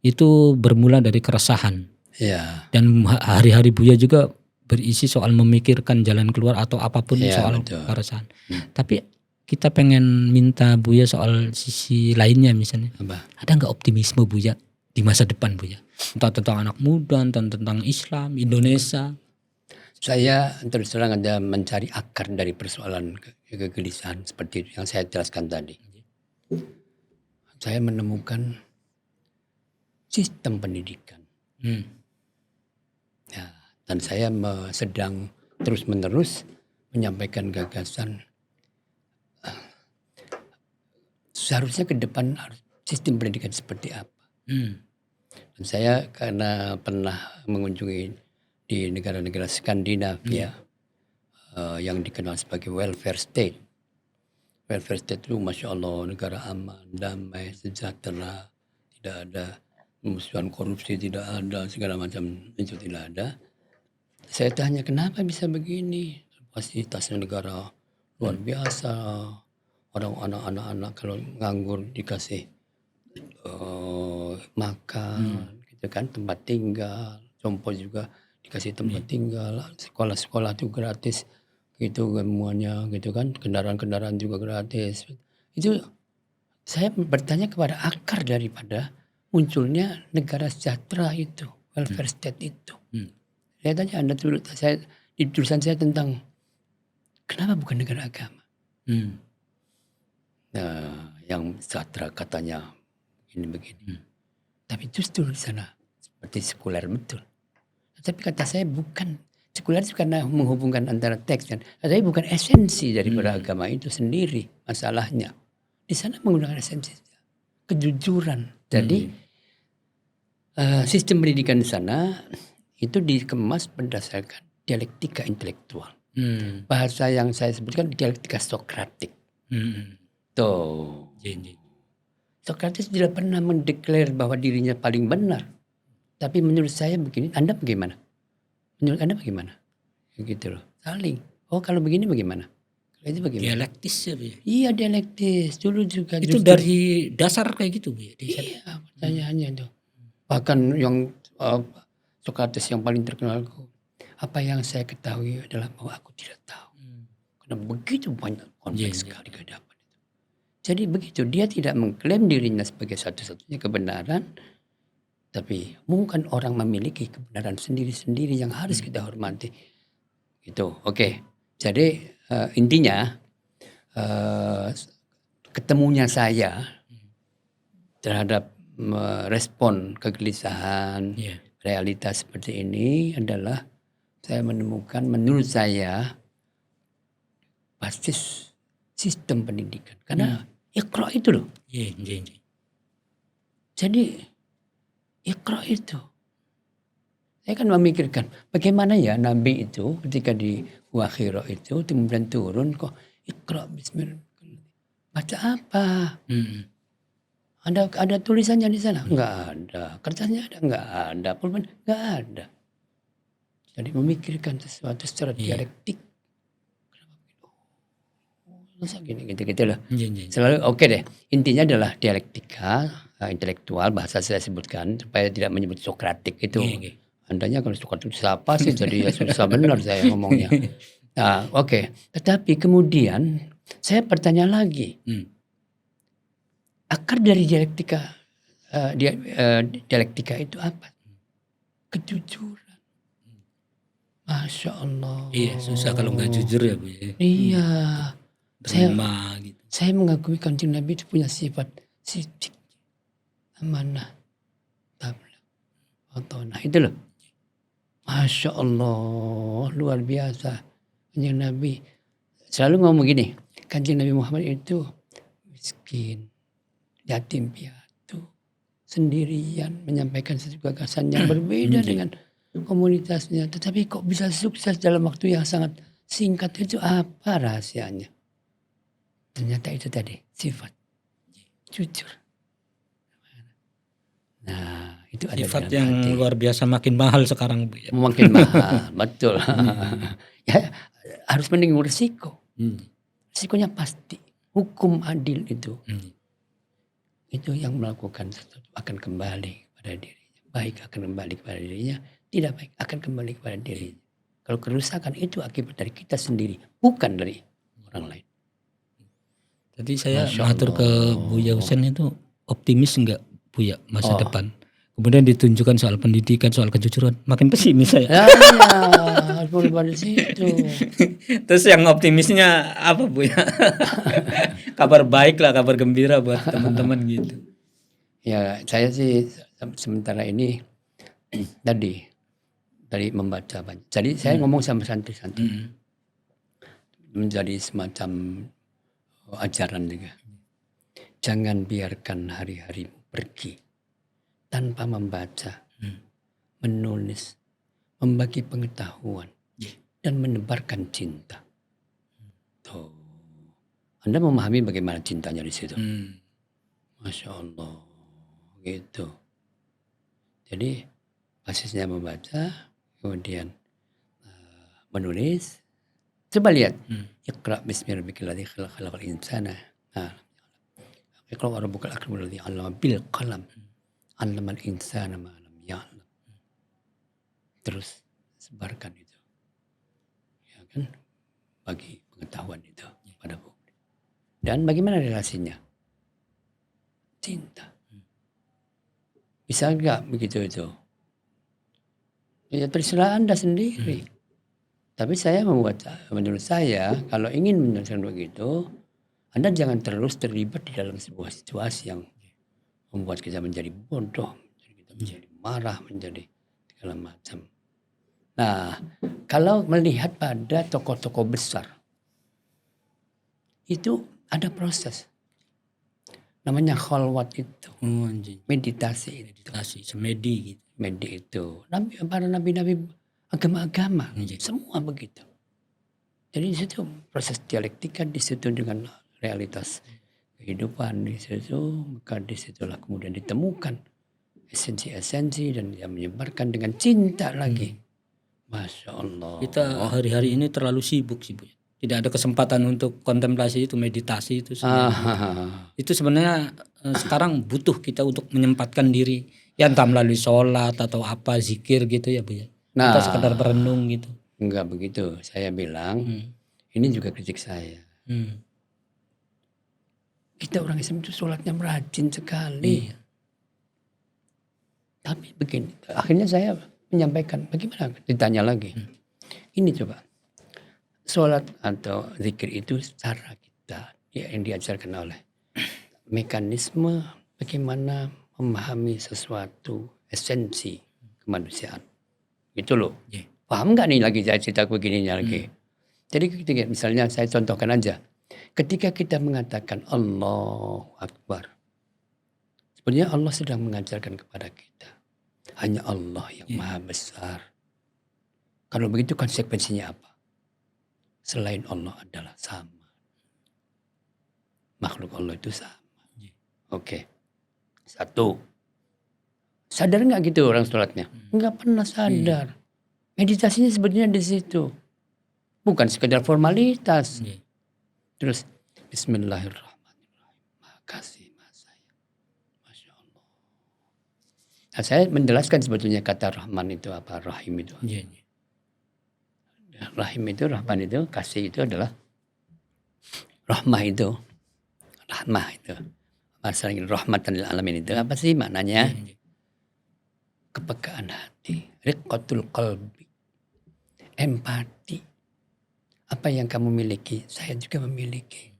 itu bermula dari keresahan. Iya. Dan hari-hari Buya juga berisi soal memikirkan jalan keluar atau apapun soal keresahan. Tapi kita pengen minta Buya soal sisi lainnya misalnya. Apa? Ada nggak optimisme Buya di masa depan Buya? Entah tentang anak muda, tentang Islam, Indonesia. Saya terus terang ada mencari akar dari persoalan kegelisahan seperti yang saya jelaskan tadi. Saya menemukan sistem pendidikan. Ya, dan saya sedang terus-menerus menyampaikan gagasan. Seharusnya ke depan sistem pendidikan seperti apa. Dan saya karena pernah mengunjungi di negara-negara Skandinavia yang dikenal sebagai welfare state. Welfare state itu Masya Allah negara aman, damai, sejahtera, tidak ada musuhan korupsi, tidak ada segala macam itu tidak ada. Saya tanya kenapa bisa begini? Fasilitas negara luar biasa. Orang anak-anak kalau nganggur dikasih makan, gitu kan, tempat tinggal, jompo juga dikasih tempat tinggal, sekolah-sekolah itu gratis, gitu semuanya, gitu kan, kendaraan-kendaraan juga gratis. Itu saya bertanya kepada akar daripada munculnya negara sejahtera itu. welfare state itu. Lihat aja Anda di tulisan saya tentang kenapa bukan negara agama. Nah, yang sastra katanya ini begini. Tapi justru di sana seperti sekuler betul. Tapi kata saya bukan sekuler itu karena menghubungkan antara teks dan tapi bukan esensi daripada agama itu sendiri masalahnya. Di sana menggunakan esensi kejujuran. Jadi sistem pendidikan di sana itu dikemas berdasarkan dialektika intelektual. Bahasa yang saya sebutkan dialektika Sokratik. Tuh. Sokrates tidak pernah mendeklar bahwa dirinya paling benar. Tapi menurut saya begini, Anda bagaimana? Menurut Anda bagaimana? Gitu loh, saling. Oh kalau begini bagaimana? Kalau itu bagaimana? Dialektis ya Bu ya? Iya dialektis, dulu juga. Itu dari dasar kayak gitu Bu ya? Iya pertanyaannya itu. Bahkan yang Sokrates yang paling terkenal, apa yang saya ketahui adalah bahwa aku tidak tahu. Karena begitu banyak kompleks sekali kehidupan. Jadi begitu, dia tidak mengklaim dirinya sebagai satu-satunya kebenaran, tapi mungkin orang memiliki kebenaran sendiri-sendiri yang harus kita hormati. Gitu, oke. Jadi intinya ketemunya saya terhadap respon kegelisahan realitas seperti ini adalah saya menemukan menurut saya basis sistem pendidikan. Karena Iqra itu loh. Jadi Iqra itu. Saya kan memikirkan bagaimana ya Nabi itu ketika di Gua Hira itu kemudian turun kok Iqra bismillah. Baca apa? Ada tulisannya di sana? Enggak ada. Kertasnya ada? Enggak ada. Pulpen? Enggak ada. Jadi memikirkan sesuatu secara dialektik. Masa gini gitu lah. Selalu oke deh. Intinya adalah dialektika intelektual, bahasa saya sebutkan supaya tidak menyebut Sokratik itu. Andanya kalau Sokratik siapa sih jadi ya susah benar saya ngomongnya. Nah, oke. Tetapi kemudian saya bertanya lagi. Akar dari dialektika dialektika itu apa? Kejujuran. Masya Allah. Iya susah kalau nggak jujur ya Bu ya. Iya. Terima gitu. Saya mengakui Kanjeng Nabi itu punya sifat sidik, amanah, tabligh, nah itu loh. Masya Allah, luar biasa. Kanjeng Nabi selalu ngomong gini, Kanjeng Nabi Muhammad itu miskin, yatim piatu, sendirian, menyampaikan sesuatu gagasan yang berbeda dengan komunitasnya. Tetapi kok bisa sukses dalam waktu yang sangat singkat itu apa rahasianya? Ternyata itu tadi sifat jujur. Nah itu ada sifat yang hati. luar biasa makin mahal sekarang Bu ya. Makin mahal, betul. Ya harus menanggung risiko. Risikonya pasti. Hukum adil itu, itu yang melakukan sesuatu akan kembali pada dirinya. Baik akan kembali kepada dirinya, tidak baik akan kembali kepada dirinya. Kalau kerusakan itu akibat dari kita sendiri, bukan dari orang lain. Tadi saya matur ke Buya Husein itu optimis enggak Buya masa depan? Kemudian ditunjukkan soal pendidikan, soal kejujuran, makin pesimis saya. Ya, harus berubah di situ. Terus yang optimisnya apa Buya? Kabar baik lah, kabar gembira buat teman-teman gitu. Ya, saya sih sementara ini tadi membaca banyak. Jadi saya ngomong sama santri-santri. Menjadi semacam ajaran juga. Jangan biarkan hari-hari pergi tanpa membaca, menulis, membagi pengetahuan, dan menebarkan cinta. Tuh. Anda memahami bagaimana cintanya di situ? Masya Allah, gitu. Jadi basisnya membaca, kemudian menulis. Coba lihat, Iqra bismillahirrahmanirrahim khalaqal insana. Iqra wa rabbukal akram alladzi 'allama bil qalam. 'Allamal insana ma lam ya'lam. Terus sebarkan itu. Ya kan? Bagi pengetahuan itu pada publik. Dan bagaimana relasinya? Cinta. Bisa enggak begitu itu? Ya terserah Anda sendiri. Tapi menurut saya kalau ingin menyelesaikan begitu, Anda jangan terus terlibat di dalam sebuah situasi yang membuat kita menjadi bodoh, kita menjadi marah, menjadi segala macam. Nah, kalau melihat pada tokoh-tokoh besar, itu ada proses. Namanya khalwat itu, meditasi itu. Meditasi, semedi gitu. Medi itu. Para nabi-nabi agama-agama, semua begitu. Jadi di situ proses dialektika, di situ dengan realitas kehidupan di situ, maka di situlah kemudian ditemukan esensi-esensi dan dia menyebarkan dengan cinta lagi. Masya Allah. Kita hari-hari ini terlalu sibuk sih Bu. Tidak ada kesempatan untuk kontemplasi itu, meditasi itu sebenarnya. Itu sebenarnya sekarang butuh kita untuk menyempatkan diri. Ya entah melalui sholat atau apa, zikir gitu ya Bu ya. Kita sekedar berenung gitu. Enggak begitu. Saya bilang, ini juga kritik saya. Kita orang Islam itu sholatnya rajin sekali. Tapi begini, akhirnya saya menyampaikan, bagaimana? Ditanya lagi. Ini coba. Sholat atau zikir itu cara kita yang diajarkan oleh mekanisme bagaimana memahami sesuatu esensi kemanusiaan. Gitu loh. Paham nggak nih lagi saya cerita begininya lagi. Jadi ketika misalnya saya contohkan aja. Ketika kita mengatakan Allahu Akbar. Sebenarnya Allah sedang mengajarkan kepada kita. Hanya Allah yang maha besar. Kalau begitu konsekuensinya apa? Selain Allah adalah sama. Makhluk Allah itu sama. Oke. Satu. Sadar nggak gitu orang sholatnya? Nggak pernah sadar. Meditasinya sebetulnya di situ. Bukan sekedar formalitas. Terus Bismillahirrahmanirrahim. Makasih Mas saya. Masya Allah. Nah, saya menjelaskan sebetulnya kata Rahman itu apa, Rahim itu. Rahim itu, Rahman itu, kasih itu adalah rahmah itu. Rahmah itu. Masalah rahmatan lil alamin itu apa sih maknanya? Kepekaan hati, riqqatul qalbi. Empati. Apa yang kamu miliki, saya juga memiliki.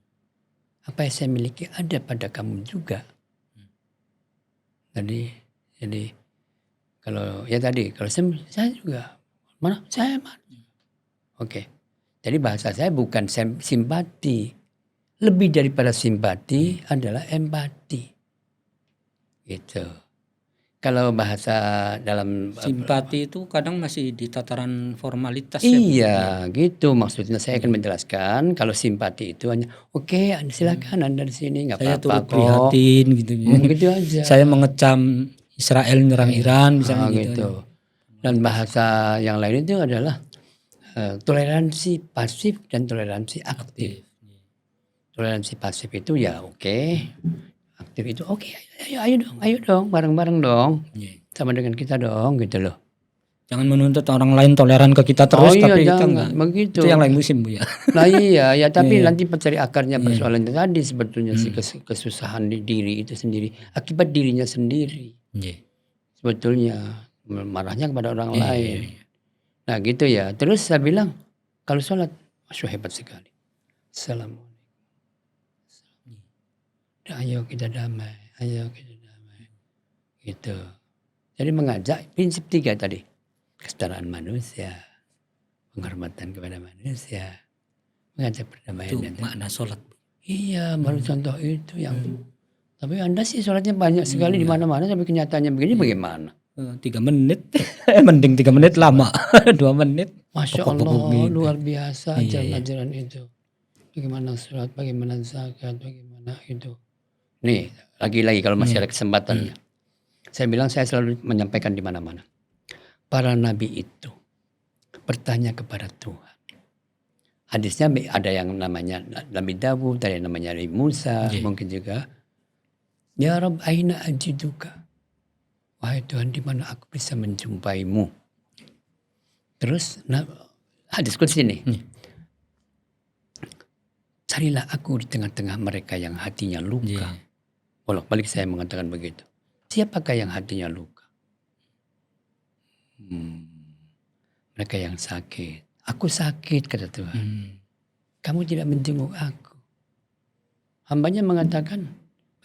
Apa yang saya miliki ada pada kamu juga. Jadi kalau saya juga saya Oke. Jadi bahasa saya bukan simpati. Lebih daripada simpati adalah empati. Gitu. Kalau bahasa dalam simpati itu kadang masih di tataran formalitas. Iya, gitu. Maksudnya saya akan menjelaskan kalau simpati itu hanya oke, silakan Anda di sini nggak apa-apa kok. Saya turut prihatin gitu. Gitu aja. Saya mengecam Israel nyerang Iran misalnya gitu. Dan bahasa yang lain itu adalah toleransi pasif dan toleransi aktif. Toleransi pasif itu ya oke. Aktif itu oke, ayo dong, bareng-bareng dong. Sama dengan kita dong gitu loh. Jangan menuntut orang lain toleran ke kita terus, tapi kita enggak. Begitu. Itu yang lain musim Bu ya. Nah iya, tapi nanti mencari akarnya persoalan itu tadi sebetulnya si kesusahan di diri itu sendiri. Akibat dirinya sendiri. Sebetulnya marahnya kepada orang lain. Nah gitu ya. Terus saya bilang kalau sholat, masya hebat sekali. Assalamualaikum. Ayo kita damai. Gitu. Jadi mengajak prinsip 3 tadi. Kesetaraan manusia. Penghormatan kepada manusia. Mengajak perdamaian. Itu makna sholat. Iya baru contoh itu yang. Tapi Anda sih sholatnya banyak sekali di mana-mana. Tapi kenyataannya begini bagaimana? 3 menit. Mending 3 menit lama. 2 menit. Masya Allah luar biasa ajaran-ajaran itu. Bagaimana sholat, bagaimana zakat, bagaimana itu. Nih lagi-lagi kalau masih ada kesempatannya. Saya bilang saya selalu menyampaikan di mana-mana. Para nabi itu bertanya kepada Tuhan. Hadisnya ada yang namanya Nabi Dawud, ada yang namanya Nabi Musa, mungkin juga. Ya Rabb aina ajiduka. Wahai Tuhan, di mana aku bisa menjumpaimu? Terus hadis qudsi ini. Carilah aku di tengah-tengah mereka yang hatinya luka. Bolak-balik saya mengatakan begitu. Siapakah yang hatinya luka? mereka yang sakit. Aku sakit, kata Tuhan. Kamu tidak menjenguk aku. Hambanya mengatakan,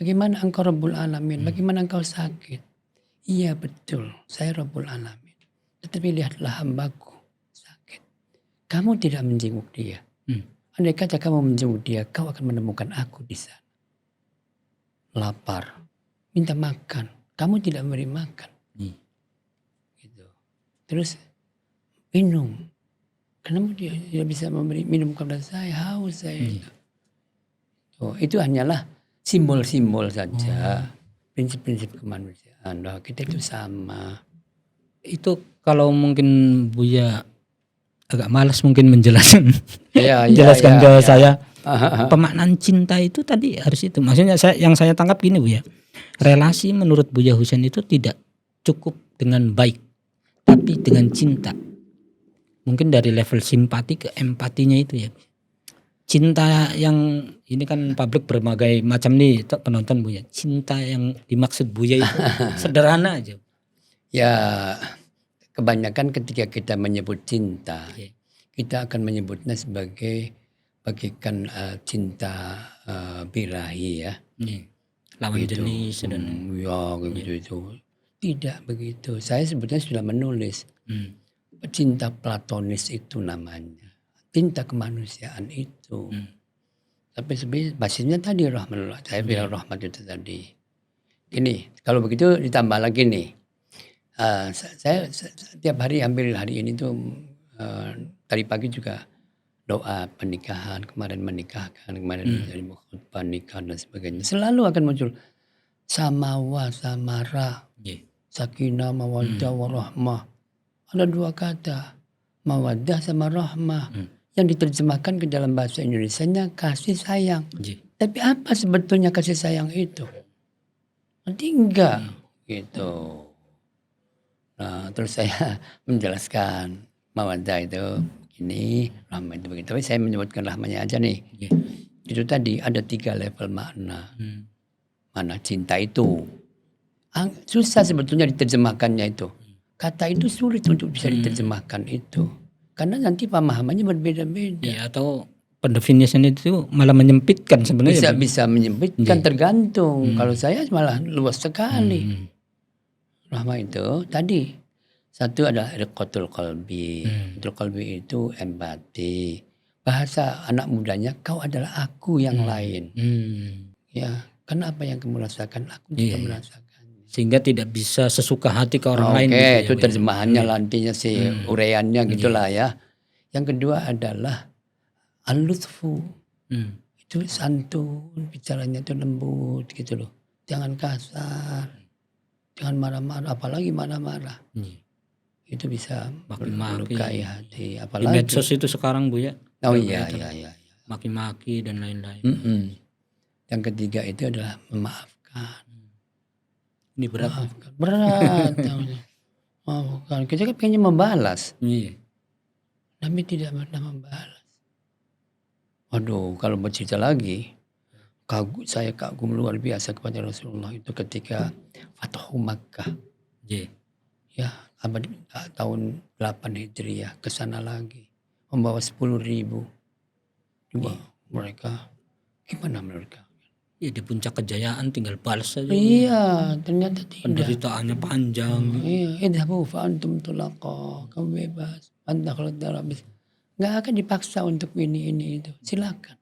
bagaimana engkau Rabbul Alamin? Bagaimana engkau sakit? Iya betul, saya Rabbul Alamin. Tetapi lihatlah hambaku sakit. Kamu tidak menjenguk dia. Andai kata kamu menjenguk dia, kau akan menemukan aku di sana. Lapar, minta makan. Kamu tidak memberi makan. Gitu. Terus minum. Kenapa dia tidak bisa memberi minum kepada saya? Haus saya. Itu hanyalah simbol-simbol saja. Prinsip-prinsip kemanusiaan. Bahwa kita itu sama. Itu kalau mungkin Buya agak malas mungkin menjelaskan jelaskan ke saya. Pemaknaan cinta itu tadi harus itu. Maksudnya yang saya tangkap gini Bu ya. Relasi menurut Buya Husein itu tidak cukup dengan baik, tapi dengan cinta. Mungkin dari level simpati ke empatinya itu ya. Cinta yang ini kan publik berbagai macam nih penonton Bu ya. Cinta yang dimaksud Buya itu sederhana aja. Ya, kebanyakan ketika kita menyebut cinta, kita akan menyebutnya sebagai bagikan cinta birahi ya. Lawan jenis dan begitu itu. Tidak begitu. Saya sebetulnya sudah menulis. Cinta platonis itu namanya. Cinta kemanusiaan itu. Tapi sebenarnya basisnya tadi rahmatullah. Saya bilang rahmat itu tadi. Ini kalau begitu ditambah lagi nih. Saya setiap hari hampir hari ini tuh tadi pagi juga doa pernikahan, kemarin menikahkan, kemarin dari khutbah nikah dan sebagainya. Selalu akan muncul samawa samara, sakinah mawaddah warahmah. Ada dua kata, mawaddah sama rahmah. Yang diterjemahkan ke dalam bahasa Indonesianya kasih sayang. Tapi apa sebetulnya kasih sayang itu? Enggak gitu. Nah, terus saya menjelaskan mawaddah itu ini, rahmah itu begitu. Tapi saya menyebutkan rahmanya aja nih. Itu tadi ada 3 level makna. Mana cinta itu. Susah sebetulnya diterjemahkannya itu. Kata itu sulit untuk bisa diterjemahkan itu. Karena nanti pemahamannya berbeda-beda. Ya, atau pendefinisian itu malah menyempitkan sebenarnya. Bisa menyempitkan tergantung. Kalau saya malah luas sekali. Rahmah itu tadi. Satu adalah riqatul qalbi. Riqatul qalbi itu empati. Bahasa anak mudanya, kau adalah aku yang lain. Ya, karena apa yang kamu rasakan, aku juga merasakan. Sehingga tidak bisa sesuka hati ke orang lain. Oke, itu terjemahannya nantinya si uraiannya gitulah ya. Yang kedua adalah al-lutfu. Itu santun, bicaranya itu lembut gitu loh. Jangan kasar. Jangan marah-marah, apalagi marah-marah. Itu bisa melukai hati. Apalagi di medsos itu sekarang Bu ya. Oh iya. Maki-maki dan lain-lain. Yang ketiga itu adalah memaafkan. Ini berat. Berat. Maafkan. Kita kan pengennya membalas. Nabi tidak pernah membalas. Waduh, kalau bercerita lagi, saya kagum luar biasa kepada Rasulullah itu ketika Fathu Makkah. Ya, tahun 8 Hijriah ke sana lagi. Membawa 10.000. Coba mereka, gimana mereka? Ya di puncak kejayaan tinggal balas saja. Iya, ternyata tidak. Penderitaannya panjang. Iya, idhabu fa'antum tulaqa. Kamu bebas. Anta khalat darabis. Nggak akan dipaksa untuk ini itu. Silakan.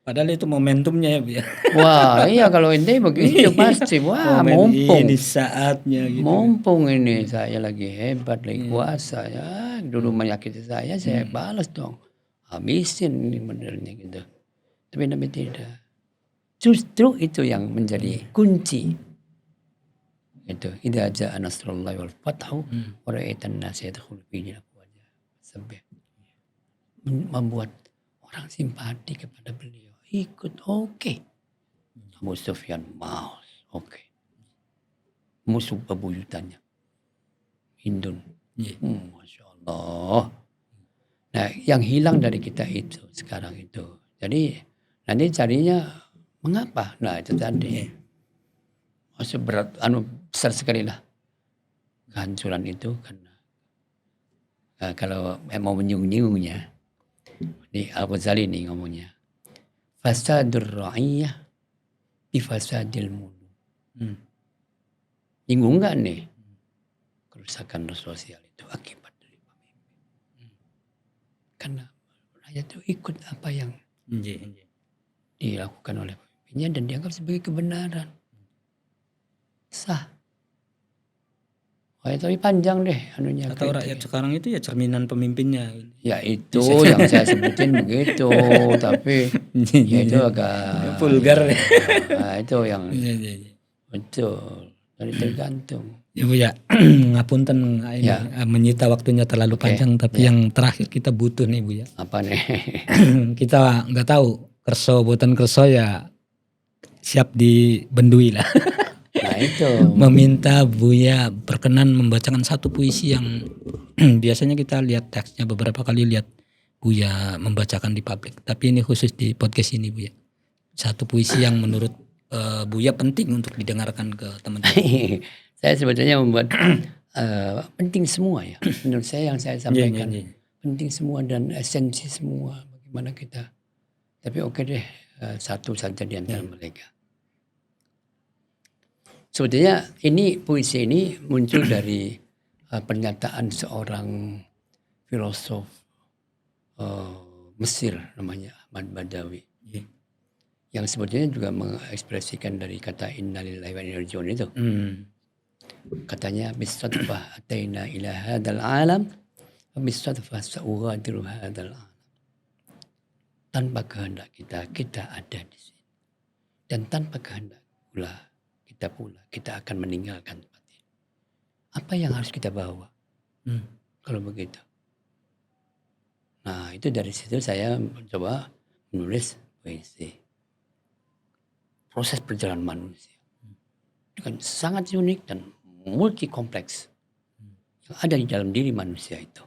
Padahal itu momentumnya ya Bu ya. Wah iya kalau ente begitu pasti. Wah mumpung. Ini saatnya gitu. Mumpung ini saya lagi hebat, lagi kuasa ya. Dulu menyakiti saya balas dong. Habisin ini modelnya gitu. Tapi Nabi tidak. Justru itu yang menjadi kunci. Itu idza jaa nasrullahi wal fathu wa ra'aitan nasa yadkhulu fi dinillahi afwaja. Sampai membuat orang simpati kepada beliau. Ikut oke. Abu Sufyan mau oke. Musuh bebuyutannya. Hindun. Masya Allah. Nah yang hilang dari kita itu sekarang itu. Jadi nanti carinya mengapa? Nah itu tadi. Masih berat, besar sekali lah. Kehancuran itu karena kalau mau menyinggung-nyingungnya, ini Al-Ghazali nih ngomongnya. Fasadur ra'iyah bi fasadil muluk. Bingung nggak nih? Kerusakan sosial itu akibat dari pemimpin. Karena rakyat itu ikut apa yang dilakukan oleh pemimpinnya dan dianggap sebagai kebenaran. Sah. Tapi panjang deh anunya. Atau rakyat sekarang itu ya cerminan pemimpinnya. Ya itu yang saya sebutin begitu, tapi ya itu agak vulgar. Nah, itu yang betul. Dari tergantung. Ya Bu ya, ngapunten ini menyita waktunya terlalu panjang, tapi yang terakhir kita butuh nih Bu ya. Apa nih? Kita nggak tahu kerso buatan kerso ya siap dibendui lah. Nah itu. Meminta Buya berkenan membacakan satu puisi yang biasanya kita lihat teksnya beberapa kali lihat Buya membacakan di publik. Tapi ini khusus di podcast ini Buya. Satu puisi yang menurut Buya penting untuk didengarkan ke teman-teman. Saya sebetulnya membuat penting semua ya. Menurut saya yang saya sampaikan penting semua dan esensi semua. Bagaimana kita. Tapi oke deh satu saja di antara mereka. Sebetulnya ini puisi ini muncul dari pernyataan seorang filosof Mesir namanya Ahmad Badawi. Yang sebetulnya juga mengekspresikan dari kata innalillahi wa inna ilaihi raji'un itu. Katanya bisadfah ataina ila hadzal alam wa bisadfah sa'ughadiru hadzal alam. Tanpa kehendak kita ada di sini. Dan tanpa kehendak kita akan meninggalkan tempat ini. Apa yang harus kita bawa? Kalau begitu. Nah itu dari situ saya mencoba menulis puisi. Proses perjalanan manusia. Dengan sangat unik dan multi kompleks. Yang ada di dalam diri manusia itu.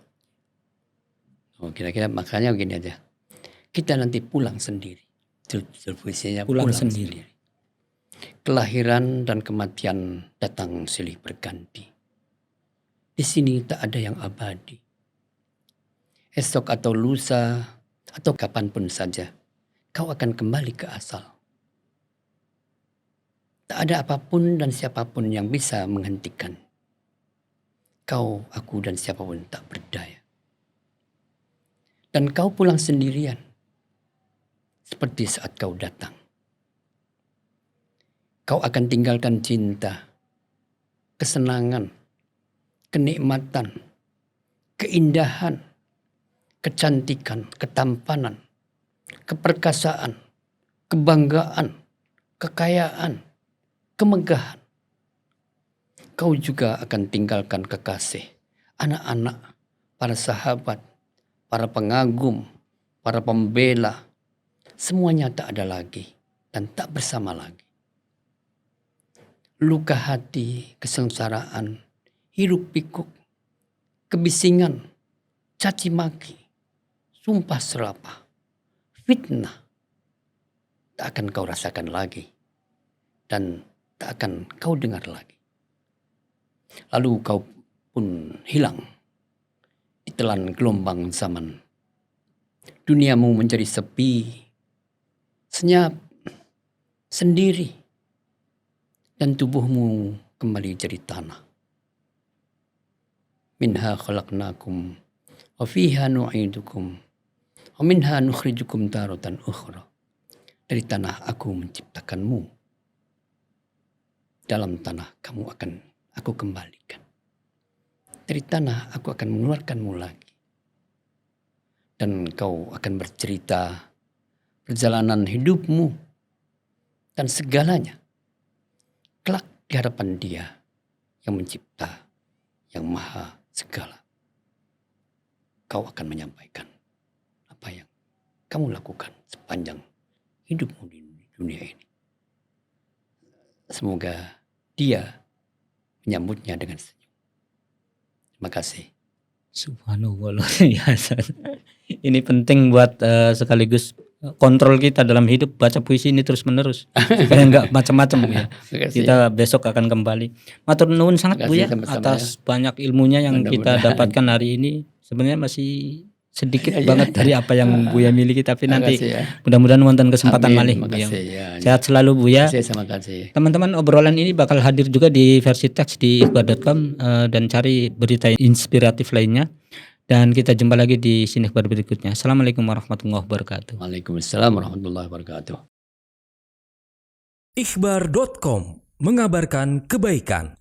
Kira-kira makanya begini aja. Kita nanti pulang sendiri. Puisinya pulang sendiri. Kelahiran dan kematian datang silih berganti. Di sini tak ada yang abadi. Esok atau lusa atau kapanpun saja, kau akan kembali ke asal. Tak ada apapun dan siapapun yang bisa menghentikan. Kau, aku dan siapapun tak berdaya. Dan kau pulang sendirian. Seperti saat kau datang. Kau akan tinggalkan cinta, kesenangan, kenikmatan, keindahan, kecantikan, ketampanan, keperkasaan, kebanggaan, kekayaan, kemegahan. Kau juga akan tinggalkan kekasih, anak-anak, para sahabat, para pengagum, para pembela. Semuanya tak ada lagi dan tak bersama lagi. Luka hati, kesengsaraan, hiruk pikuk, kebisingan, caci maki, sumpah serapah, fitnah, tak akan kau rasakan lagi dan tak akan kau dengar lagi. Lalu kau pun hilang ditelan gelombang zaman. Duniamu menjadi sepi, senyap, sendiri. Dan tubuhmu kembali jadi tanah. Minha khalaqnakum wa fiha nu'idukum wa minha nukhrijukum taratan ukhra. Dari tanah aku menciptakanmu. Dalam tanah aku kembalikan. Dari tanah aku akan mengeluarkanmu lagi. Dan kau akan bercerita perjalanan hidupmu dan segalanya. Kelak di hadapan Dia yang mencipta, yang maha segala. Kau akan menyampaikan apa yang kamu lakukan sepanjang hidupmu di dunia ini. Semoga Dia menyambutnya dengan senyum. Terima kasih. Subhanallah. Ini penting buat sekaligus kontrol kita dalam hidup, baca puisi ini terus menerus supaya nggak macam-macam ya. Kita besok akan kembali. Matur nuwun sangat Bu ya atas banyak ilmunya yang kita dapatkan hari ini. sebenarnya masih sedikit Iya, banget dari apa yang Buya miliki, tapi nanti Makasih ya. mudah-mudahan wonten kesempatan Amin, malih. makasih ya. Sehat selalu Buya. Terima kasih. Teman-teman, obrolan ini bakal hadir juga di versi teks di ikhbar.com, dan cari berita inspiratif lainnya. Dan kita jumpa lagi di Sini Ikhbar berikutnya. Assalamualaikum warahmatullahi wabarakatuh. Waalaikumsalam warahmatullahi wabarakatuh. Ikhbar.com mengabarkan kebaikan.